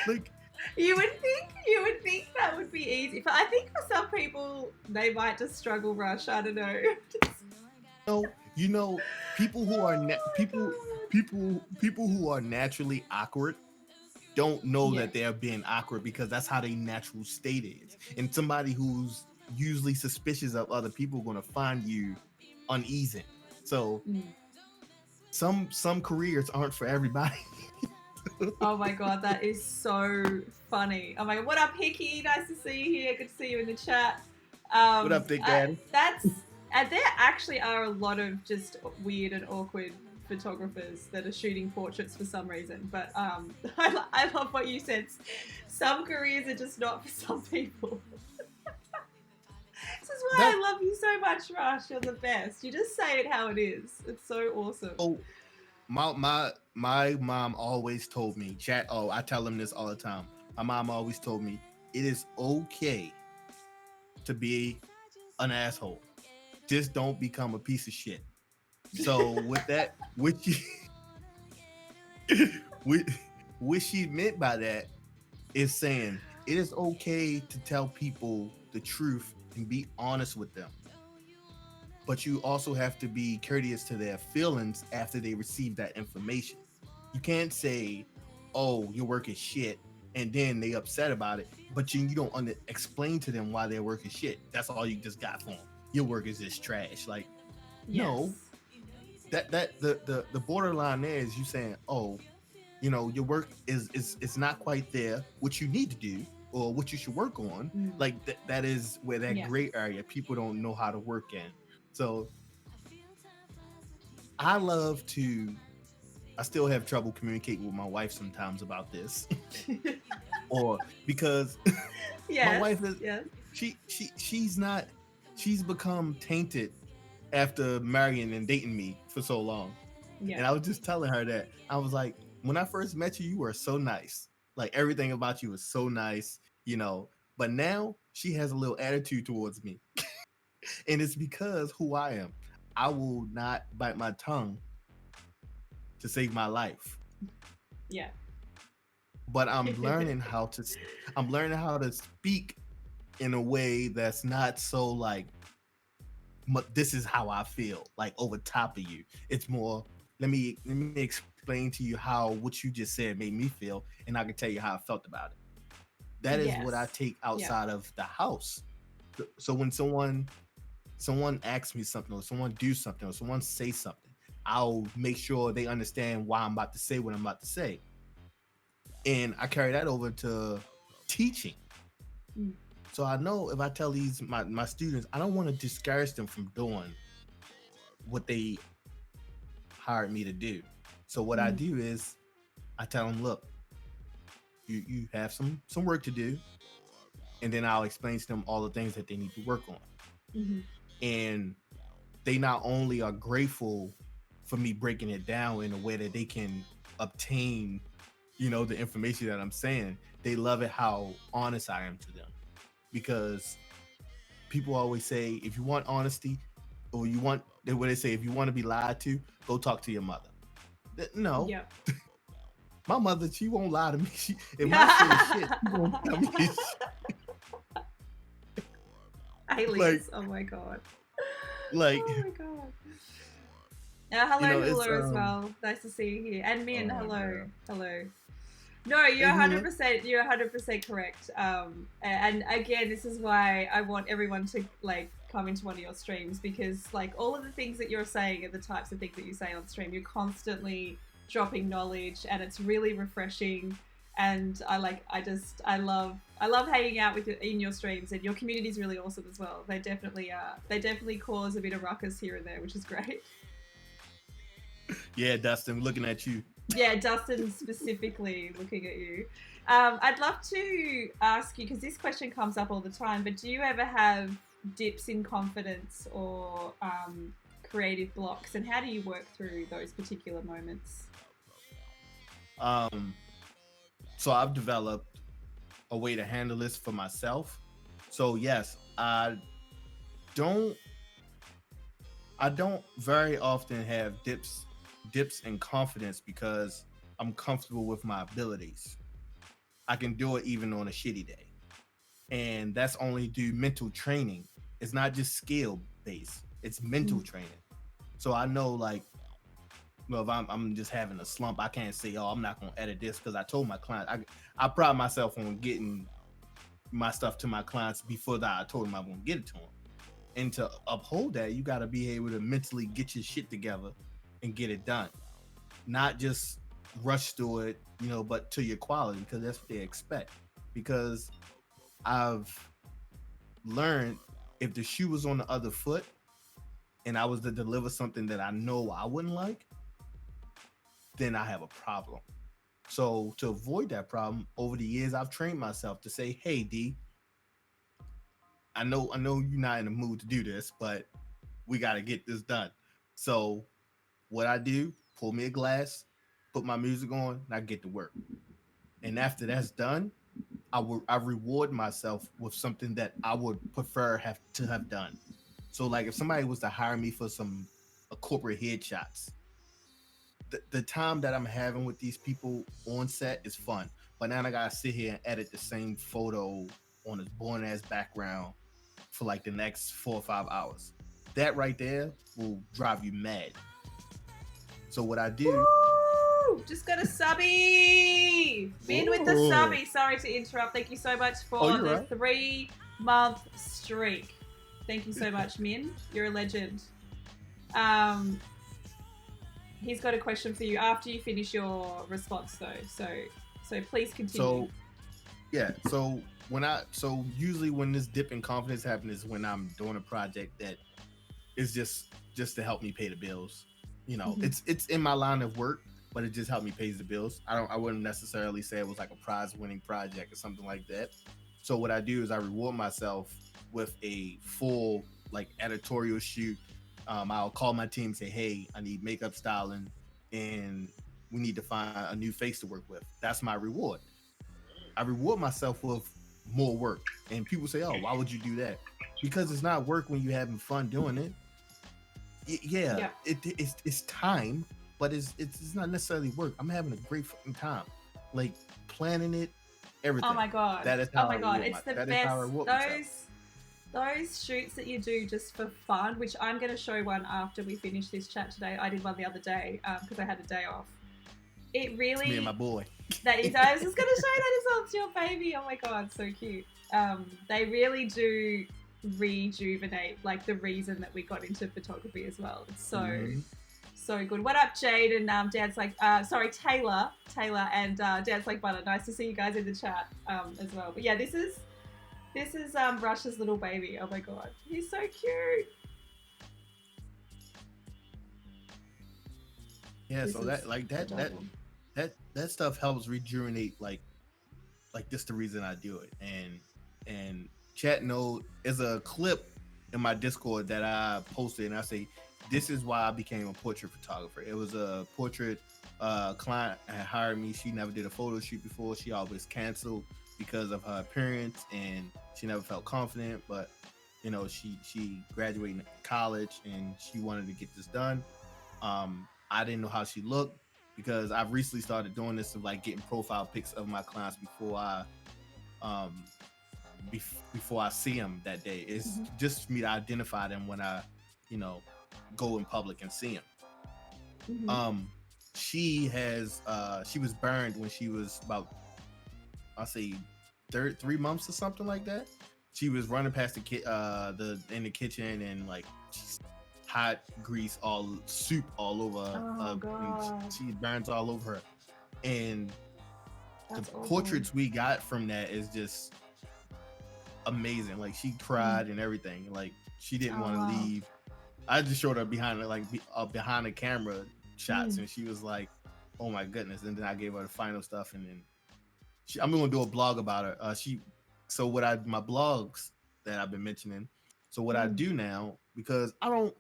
Like, you would think that would be easy, but I think for some people they might just struggle. Rush, I don't know. you know, people who are people who are naturally awkward don't know that they're being awkward, because that's how their natural state is. And somebody who's usually suspicious of other people going to find you uneasy. So some careers aren't for everybody. Oh my god, that is so funny. Oh my god, what up, Hickey? Nice to see you here. Good to see you in the chat. What up, Big Daddy? And there actually are a lot of just weird and awkward photographers that are shooting portraits for some reason. But I love what you said. Some careers are just not for some people. This is why I love you so much, Rush. You're the best. You just say it how it is. It's so awesome. Oh, my mom always told me, chat. Oh, I tell them this all the time. My mom always told me it is okay to be an asshole. Just don't become a piece of shit. So with that, what she meant by that is saying it is okay to tell people the truth and be honest with them. But you also have to be courteous to their feelings after they receive that information. You can't say, oh, your work is shit, and then they upset about it, but you don't explain to them why their work is shit. That's all you just got for them. Your work is just trash. Like, no. That the borderline there is you saying, oh, your work is not quite there, what you need to do or what you should work on. Like that is where that gray area people don't know how to work in. So I still have trouble communicating with my wife sometimes about this. Or because my wife is she's become tainted after marrying and dating me for so long. And I was just telling her that I was like, when I first met you, you were so nice. Like everything about you was so nice, but now she has a little attitude towards me. And it's because who I am. I will not bite my tongue to save my life. Yeah. But I'm learning how to speak in a way that's not so like, this is how I feel, like over top of you. It's more, let me explain to you how what you just said made me feel, and I can tell you how I felt about it. That is what I take outside of the house. So when someone asks me something, or someone do something, or someone say something, I'll make sure they understand why I'm about to say what I'm about to say. And I carry that over to teaching. So I know if I tell my students, I don't want to discourage them from doing what they hired me to do. So what I do is I tell them, look, you have some work to do, and then I'll explain to them all the things that they need to work on. And they not only are grateful for me breaking it down in a way that they can obtain, the information that I'm saying, they love it how honest I am to them. Because people always say, if you want honesty, or what they say, if you want to be lied to, go talk to your mother. No. Yeah. My mother, she won't lie to me. If my shit is shit, she won't tell me shit. Aliens. Oh my god. Like. Oh my god. Hello, Hula as well. Nice to see you here. And Min, hello. No, you're If you look, 100%. You're 100% correct. And again, this is why I want everyone to like come into one of your streams, because like all of the things that you're saying are the types of things that you say on stream. You're constantly dropping knowledge, and it's really refreshing. And I love hanging out with you in your streams, and your community is really awesome as well. They definitely they definitely cause a bit of ruckus here and there, which is great. yeah, Dustin, looking at you. Yeah, Dustin specifically looking at you. I'd love to ask you, because this question comes up all the time, but do you ever have dips in confidence or creative blocks, and how do you work through those particular moments? Um, so I've developed a way to handle this for myself. So yes, don't I don't very often have dips in confidence because I'm comfortable with my abilities. I can do it even on a shitty day. And that's only due mental training. It's not just skill based. It's mental training. So I know like well, if I'm just having a slump, I can't say, oh, I'm not gonna edit this because I told my client I pride myself on getting my stuff to my clients before that I told them I'm gonna get it to them. And to uphold that, you got to be able to mentally get your shit together and get it done, not just rush through it, but to your quality because that's what they expect. Because I've learned if the shoe was on the other foot and I was to deliver something that I know I wouldn't like, then I have a problem. So to avoid that problem, over the years I've trained myself to say, "Hey D, I know you're not in the mood to do this, but we got to get this done." So what I do, pull me a glass, put my music on, and I get to work. And after that's done, I reward myself with something that I would prefer have to have done. So like if somebody was to hire me for some a corporate headshots, the time that I'm having with these people on set is fun. But now I gotta sit here and edit the same photo on this boring ass background for like the next 4 or 5 hours. That right there will drive you mad. So what I do? Woo! Just got a subby! Min with the subby. Sorry to interrupt. Thank you so much for the right. 3-month streak. Thank you so much, Min. You're a legend. He's got a question for you after you finish your response, though. So please continue. So usually when this dip in confidence happens is when I'm doing a project that is just to help me pay the bills. It's in my line of work, but it just helped me pay the bills. I wouldn't necessarily say it was like a prize winning project or something like that. So what I do is I reward myself with a full like editorial shoot. I'll call my team and say, "Hey, I need makeup styling and we need to find a new face to work with." That's my reward. I reward myself with more work. And people say, "Oh, why would you do that?" Because it's not work when you're having fun doing it. It's time, but it's not necessarily work. I'm having a great fucking time, like planning it, everything. Oh my god! That is how it's the best. Those shoots that you do just for fun, which I'm going to show one after we finish this chat today. I did one the other day because I had a day off. It really. It's me and my boy. That is. I was just going to show that as well. It's your baby. Oh my god, so cute. They really do rejuvenate like the reason that we got into photography as well. It's so good. What up, Jade and Dad's like Taylor and Dad's like butter. Nice to see you guys in the chat as well. But yeah, this is Rush's little baby. Oh my god, he's so cute. Yeah, so that stuff helps rejuvenate like this the reason I do it. And chat note is a clip in my Discord that I posted, and I say this is why I became a portrait photographer. It was a portrait client had hired me. She never did a photo shoot before. She always canceled because of her appearance, and she never felt confident. But she graduated college and she wanted to get this done. I didn't know how she looked because I've recently started doing this of like getting profile pics of my clients before I see them that day. It's just for me to identify them when I go in public and see them. she has she was burned when she was about, I'll say, 3 months or something like that. She was running past the in the kitchen, and like hot grease, all soup all over. Oh And God, she burns all over her. And the that's awful. portraits we got from that is just amazing. Like she Mm. cried and everything. Like she didn't Oh want to wow. leave. I just showed her behind it, like behind the camera shots, Mm. and she was like, "Oh my goodness!" And then I gave her the final stuff, and then I'm gonna do a blog about her. So what I my blogs that I've been mentioning. So what I Mm. do now, because I don't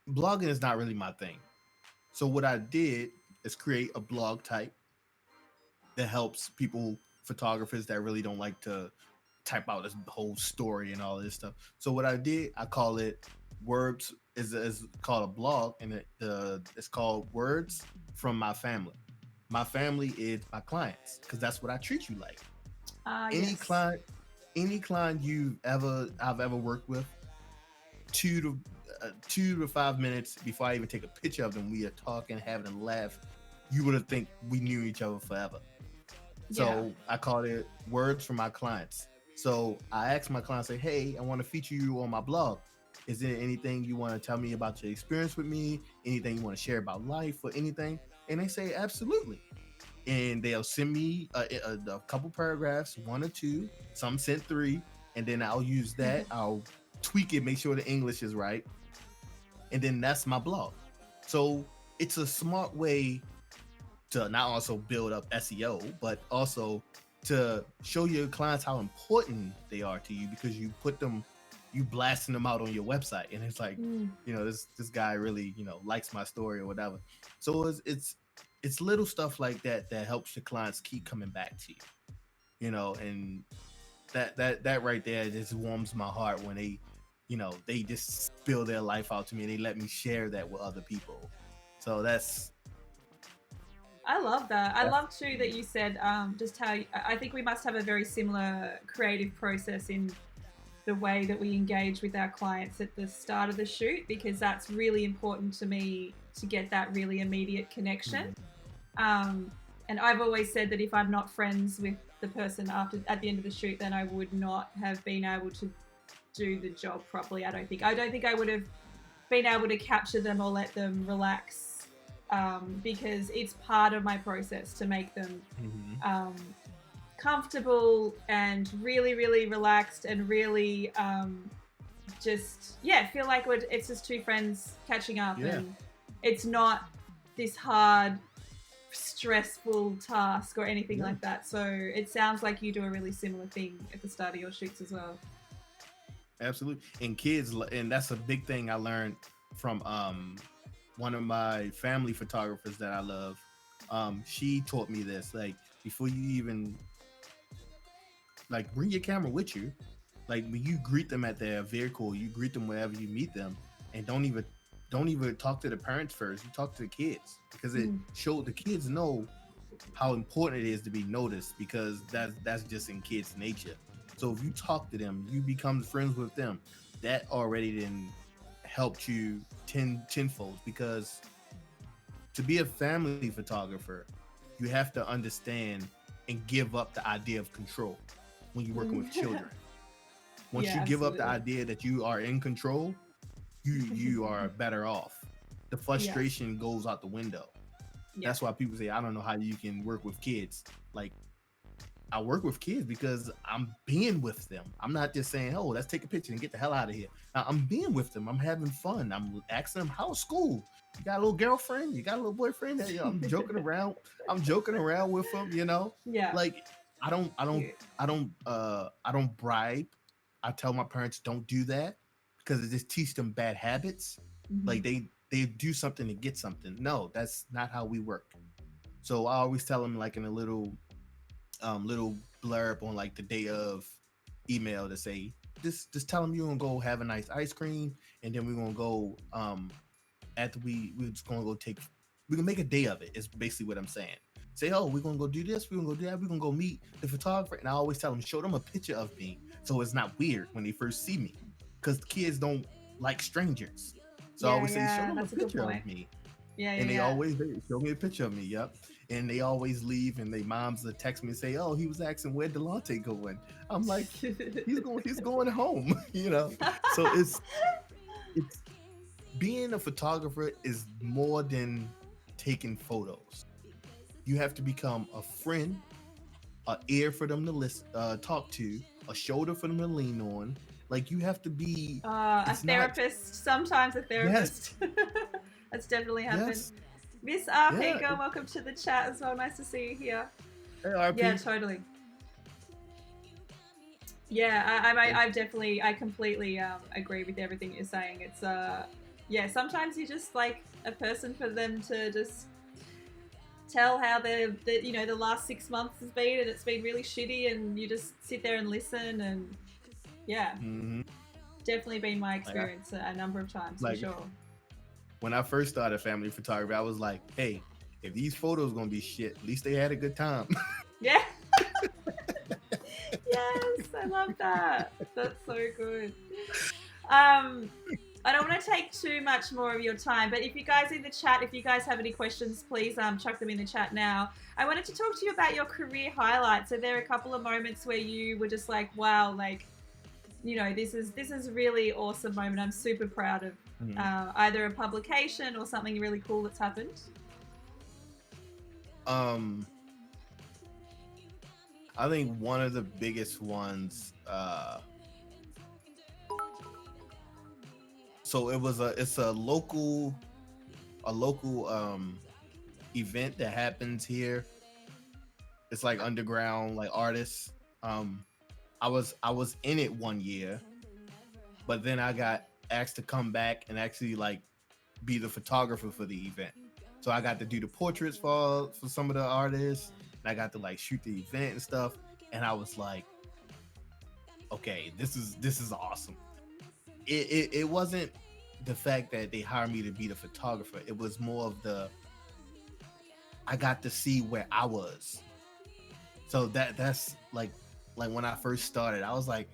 blogging is not really my thing. So what I did is create a blog type that helps people, photographers that really don't like to type out this whole story and all this stuff. So what I did, I call it words is called a blog, and it's called words from my family. My family is my clients, because that's what I treat you like. Ah Any yes. client, any client I've ever worked with, 2 to 5 minutes before I even take a picture of them, we are talking, having a laugh. You would have think we knew each other forever. Yeah. So I called it words from my clients. So I asked my clients, say, "Hey, I want to feature you on my blog. Is there anything you want to tell me about your experience with me? Anything you want to share about life or anything?" And they say, "Absolutely." And they'll send me a couple paragraphs, one or two. Some sent three, and then I'll use that. I'll tweak it, make sure the English is right, and then that's my blog. So it's a smart way to not also build up SEO, but also to show your clients how important they are to you, because you blasting them out on your website, and it's like, Mm. this guy really likes my story or whatever. So it's little stuff like that that helps your clients keep coming back to and that right there just warms my heart when they just spill their life out to me, and they let me share that with other people. So I love that. I that's love too that you said just how I think we must have a very similar creative process in the way that we engage with our clients at the start of the shoot, because that's really important to me to get that really immediate connection. Mhm. Um, and I've always said that if I'm not friends with the person at the end of the shoot, then I would not have been able to do the job properly. I don't think I would have been able to capture them or let them relax, because it's part of my process to make them Mhm. um, comfortable and really, really relaxed and really just, yeah, feel like it's just two friends catching up, Yeah, and it's not this hard, stressful task or anything yeah, like that. So it sounds like you do a really similar thing at the start of your shoots as well. absolutely. And kids, and that's a big thing I learned from one of my family photographers that I love. She taught me this. Like, before you even like bring your camera with you, like when you greet them at their vehicle, you greet them wherever you meet them, and don't even talk to the parents first. You talk to the kids, because it Mm. showed the kids know how important it is to be noticed, because that's just in kids' nature. So if you talk to them, you become friends with them. That already then helped you tenfold, because to be a family photographer, you have to understand and give up the idea of control when you're working with Mm. children. Once Yeah, you give up the absolutely. idea that you are in control, you are better off. The Yeah, frustration goes out the window. yeah. That's why people say, I don't know how you can work with kids. Like, I work with kids because I'm being with them. I'm not just saying, "Oh, let's take a picture and get the hell out of here." I'm being with them. I'm having fun. I'm asking them, "How's school? You got a little girlfriend? You got a little boyfriend?" I'm joking around. I'm joking around with them. Yeah, Like, I don't, I don't, cute. I don't bribe. I tell my parents don't do that, because it just teach them bad habits. Hmm. Like, they do something to get something. No, that's not how we work. So I always tell them, like, in a little blurb on like the day of email, to say, just tell them you're gonna go have a nice ice cream, and then we're gonna go after we're just gonna go take, we can make a day of it, is basically what I'm saying. Say, "Oh, we're gonna go do this, we're gonna go do that, we're gonna go meet the photographer." And I always tell them, show them a picture of me, so it's not weird when they first see me, because kids don't like strangers. So I Yeah, always say, show yeah, them a that's a good picture point. of me. Yeah, And yeah. they show me a picture of me. Yep. And they always leave, and their moms will text me and say, "Oh, he was asking where Dalonte going." I'm like, he's going home. So it's being a photographer is more than taking photos. You have to become a friend, a ear for them to listen, talk to, a shoulder for them to lean on. Like you have to be. A It's not. therapist, sometimes a Yes. therapist. That's definitely happened. Yes. Miss Yeah. RP, welcome to the chat as well. Nice to see you here. Hey, Yeah, RP. totally. Yeah, I completely agree with everything you're saying. It's yeah, sometimes you're just like a person for them to just tell how the last 6 months has been, and it's been really shitty, and you just sit there and listen, and yeah, definitely been my experience a number of times for sure. When I first started family photography, I was like, hey, if these photos gonna be shit, at least they had a good time. Yeah. Yes, I love that. That's so good. I don't want to take too much more of your time, but if you guys in the chat, if you guys have any questions, please chuck them in the chat now. I wanted to talk to you about your career highlights. So there are a couple of moments where you were just like, wow, like, this is really awesome moment. I'm super proud of either a publication or something really cool that's happened. I think one of the biggest ones. So it's a local event that happens here. It's like underground, like artists. I was in it one year, but then I got asked to come back and actually like be the photographer for the event. So I got to do the portraits for some of the artists, and I got to like shoot the event and stuff. And I was like, okay, this is awesome. It wasn't the fact that they hired me to be the photographer. It was more of I got to see where I was. So that's like when I first started, I was like,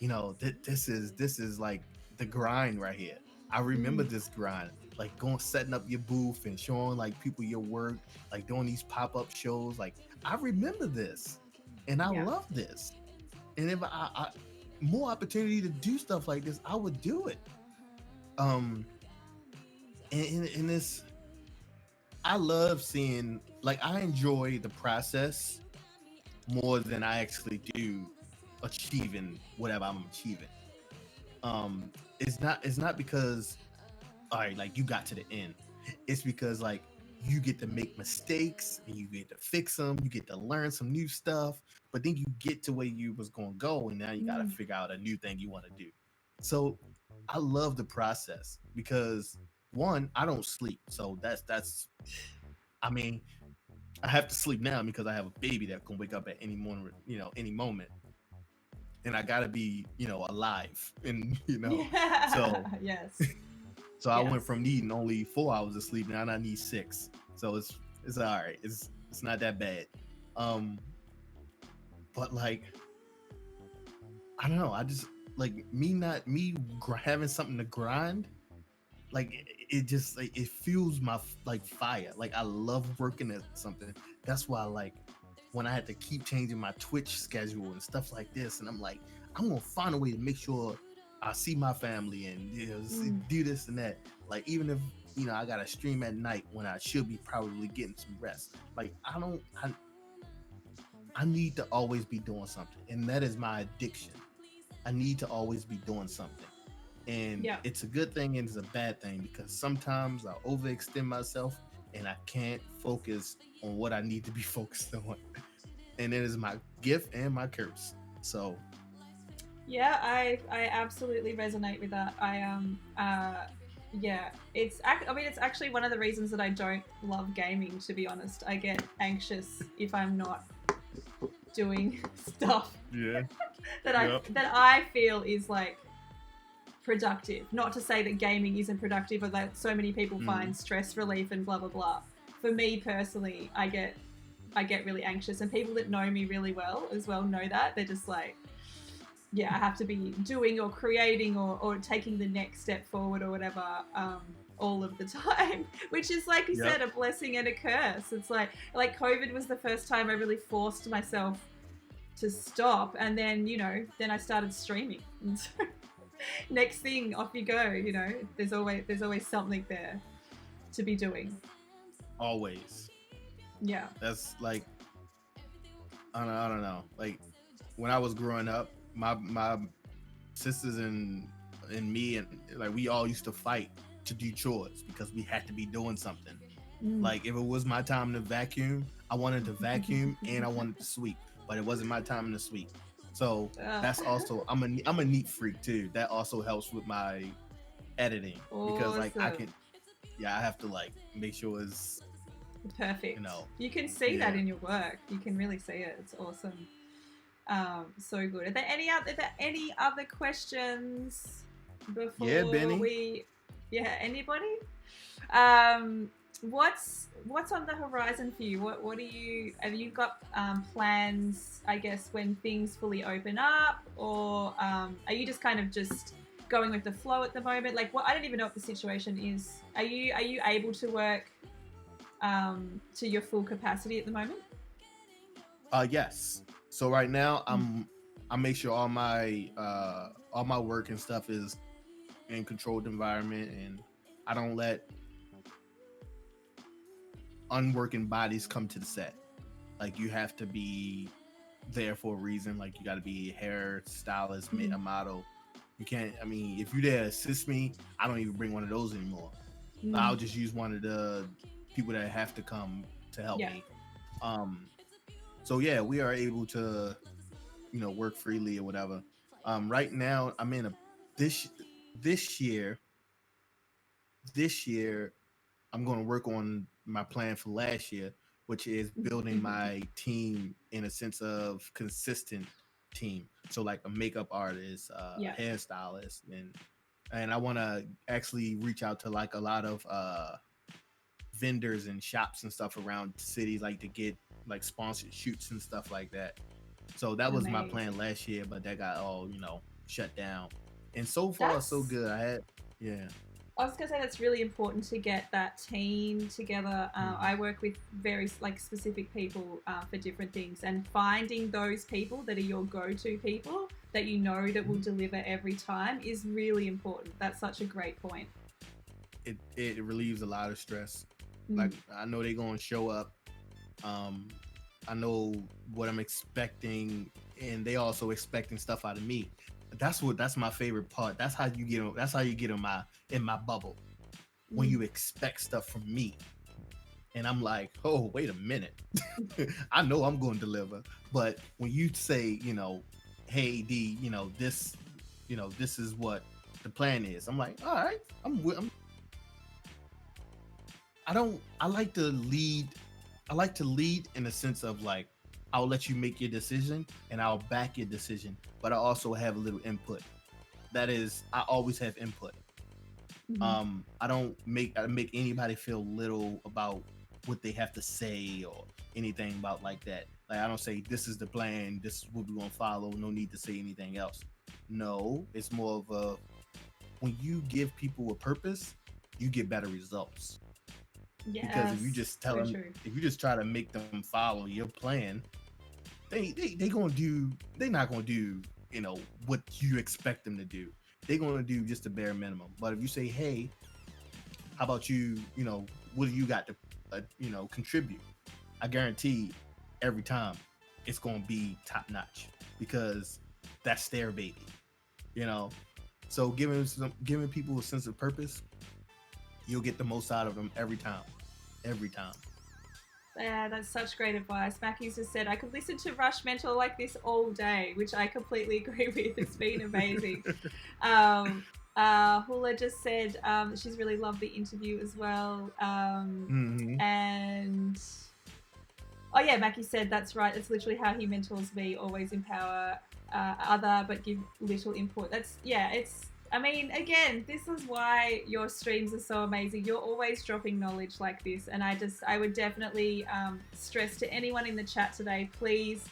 this is like the grind right here. I remember this grind, like setting up your booth and showing like people your work, like doing these pop-up shows. Like I remember this, and I love this. And if I more opportunity to do stuff like this, I would do it. And this, I love seeing, like, I enjoy the process more than I actually do achieving whatever I'm achieving. It's not because, all right, like you got to the end. It's because like you get to make mistakes and you get to fix them. You get to learn some new stuff, but then you get to where you was going to go, and now you got to figure out a new thing you want to do. So I love the process because one, I don't sleep. So that's I mean, I have to sleep now because I have a baby that can wake up at any morning, any moment. And I gotta be, alive. And so yes. So I went from needing only 4 hours of sleep, now I need 6. So it's all right. It's not that bad. But like, I don't know. I just like me having something to grind. Like it just like it fuels my like fire. Like I love working at something. That's why like when I had to keep changing my Twitch schedule and stuff like this, and I'm like, I'm gonna find a way to make sure I see my family and do this and that. Like even if I gotta stream at night when I should be probably getting some rest. Like I need to always be doing something, and that is my addiction. I need to always be doing something. And it's a good thing and it's a bad thing because sometimes I overextend myself and I can't focus on what I need to be focused on. And it is my gift and my curse. So yeah, I absolutely resonate with that. It's actually one of the reasons that I don't love gaming, to be honest. I get anxious if I'm not doing stuff that I feel is like productive. Not to say that gaming isn't productive or that so many people find stress relief and blah blah blah. For me personally, I get really anxious, and people that know me really well as well know that. They're just like, yeah, I have to be doing or creating or taking the next step forward or whatever, all of the time, which is, like you Yep. said, a blessing and a curse. It's like COVID was the first time I really forced myself to stop, and then then I started streaming, and so next thing, off you go. There's always something there to be doing. Always. Yeah. That's like, I don't know. Like when I was growing up, my sisters and me, and like we all used to fight to do chores because we had to be doing something. Like if it was my time to vacuum, I wanted to vacuum and I wanted to sweep, but it wasn't my time to sweep. So that's also, I'm a neat freak too. That also helps with my editing because like Awesome. I have to like make sure it's Perfect. You can see that in your work. You can really see it. It's awesome. So good. Are there any other questions before Benny. anybody? What's on the horizon for you? What do you have you got plans, I guess, when things fully open up, or are you just kind of just going with the flow at the moment? Like, I don't even know what the situation is. Are you able to work to your full capacity at the moment? Yes. So right now I make sure all my work and stuff is in controlled environment, and I don't let unworking bodies come to the set. Like you have to be there for a reason. Like you got to be a hair stylist, a model. You can't. I mean, if you there to assist me, I don't even bring one of those anymore. I'll just use one of the people that have to come to help me. So yeah, we are able to, work freely or whatever. Right now, I'm in this year. This year, I'm going to work on my plan for last year, which is building my team in a sense of consistent team. So like a makeup artist, hairstylist, and I want to actually reach out to like a lot of vendors and shops and stuff around cities, like to get like sponsored shoots and stuff like that. So that was my plan last year, but that got all shut down. And so far, so good. I was gonna say that's really important to get that team together. I work with very specific people for different things, and finding those people that are your go-to people that that will deliver every time is really important. That's such a great point. It relieves a lot of stress. Like I know they're gonna show up. I know what I'm expecting, and they also expecting stuff out of me. That's my favorite part. That's how you get in my bubble, when you expect stuff from me, and I'm like, oh, wait a minute. I know I'm going to deliver, but when you say, hey D, this is what the plan is, I'm like, all right, I like to lead. I like to lead in the sense of like, I'll let you make your decision and I'll back your decision, but I also have a little input. That is, I always have input. I don't make anybody feel little about what they have to say or anything about like that. Like I don't say this is the plan, this is what we're gonna follow. No need to say anything else. No, it's more of a, when you give people a purpose, you get better results. Yes, because if you just tell them, if you just try to make them follow your plan, they're not gonna do what you expect them to do. They're gonna do just the bare minimum. But if you say, hey, how about what do you got to contribute, I guarantee every time it's gonna be top notch, because that's their baby. So giving people a sense of purpose, you'll get the most out of them every time. Yeah, that's such great advice. Mackie's just said, I could listen to Rush Mental like this all day, which I completely agree with. It's been amazing. Hula just said she's really loved the interview as well. And oh yeah, Mackie said that's right. It's literally how he mentors me. Always empower other, but give little input. I mean, again, this is why your streams are so amazing. You're always dropping knowledge like this. And I would definitely stress to anyone in the chat today, please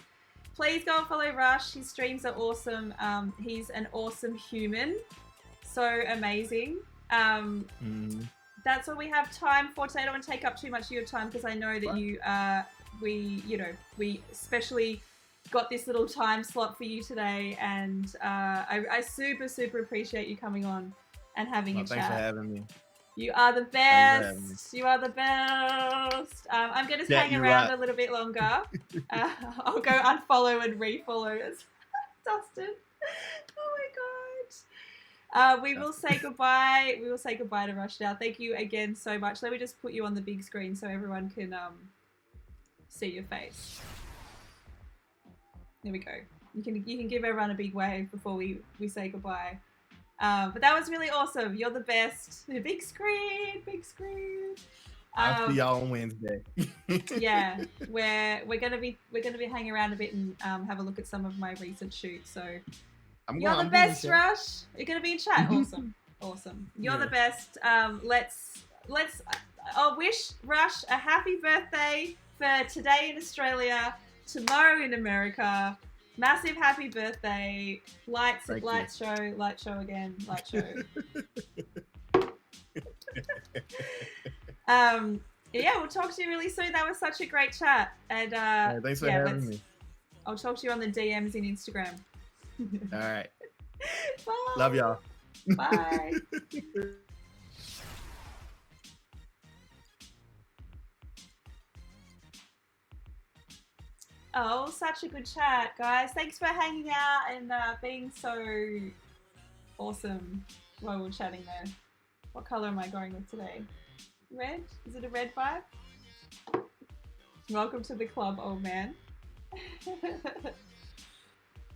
please go and follow Rush. His streams are awesome. He's an awesome human. So amazing. That's all we have time for today. I don't want to take up too much of your time because I know that we especially got this little time slot for you today, and I super appreciate you coming on and having a chat. Thanks for having me. You are the best. You are the best. I'm going to hang around a little bit longer. I'll go unfollow and refollow Dustin. Oh my god. We will say goodbye. We will say goodbye to Rush now. Thank you again so much. Let me just put you on the big screen so everyone can see your face. There we go. You can give everyone a big wave before we say goodbye. But that was really awesome. You're the best. Big screen. I'll see y'all on Wednesday. Yeah, we're gonna be hanging around a bit and have a look at some of my recent shoots. So you're the best, Rush. You're gonna be in chat. Awesome. You're the best. I'll wish Rush a happy birthday for today in Australia, tomorrow in America. Massive happy birthday. Light show again. Yeah, we'll talk to you really soon. That was such a great chat. And thanks for having me. I'll talk to you on the DMs in Instagram. All right. Bye. Love y'all. Bye. Oh, such a good chat, guys. Thanks for hanging out and being so awesome while we're chatting there. What color am I going with today? Red? Is it a red vibe? Welcome to the club, old man.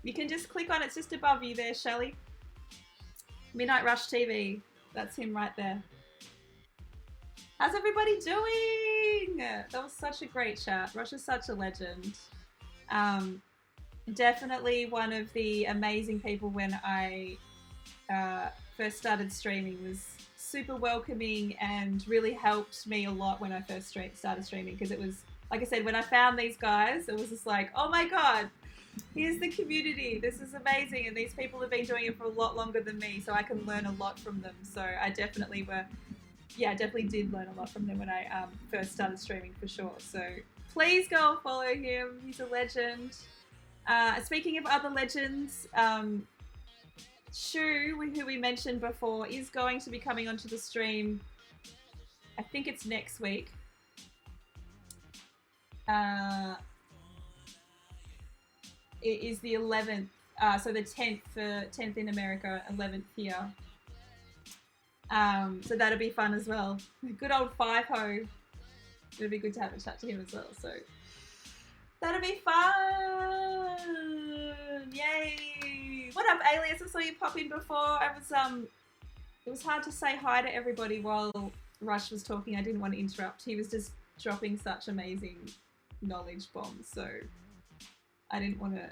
You can just click on it. It's just above you there, Shelley. Midnight Rush TV. That's him right there. How's everybody doing? That was such a great chat. Rush is such a legend. Definitely one of the amazing people when I first started streaming. Was super welcoming and really helped me a lot when I first started streaming, because it was, like I said, when I found these guys, it was just like, oh my god, here's the community, this is amazing, and these people have been doing it for a lot longer than me, so I can learn a lot from them. So I definitely did learn a lot from them when I first started streaming, for sure. So please go and follow him. He's a legend. Speaking of other legends, Shu, who we mentioned before, is going to be coming onto the stream. I think it's next week. It is the 11th, so the 10th in America, 11th here. So that'll be fun as well. Good old Five-Ho. It'll be good to have a chat to him as well. So that'll be fun. Yay. What up, Alias? I saw you pop in before. It was hard to say hi to everybody while Rush was talking. I didn't want to interrupt. He was just dropping such amazing knowledge bombs. So I didn't want to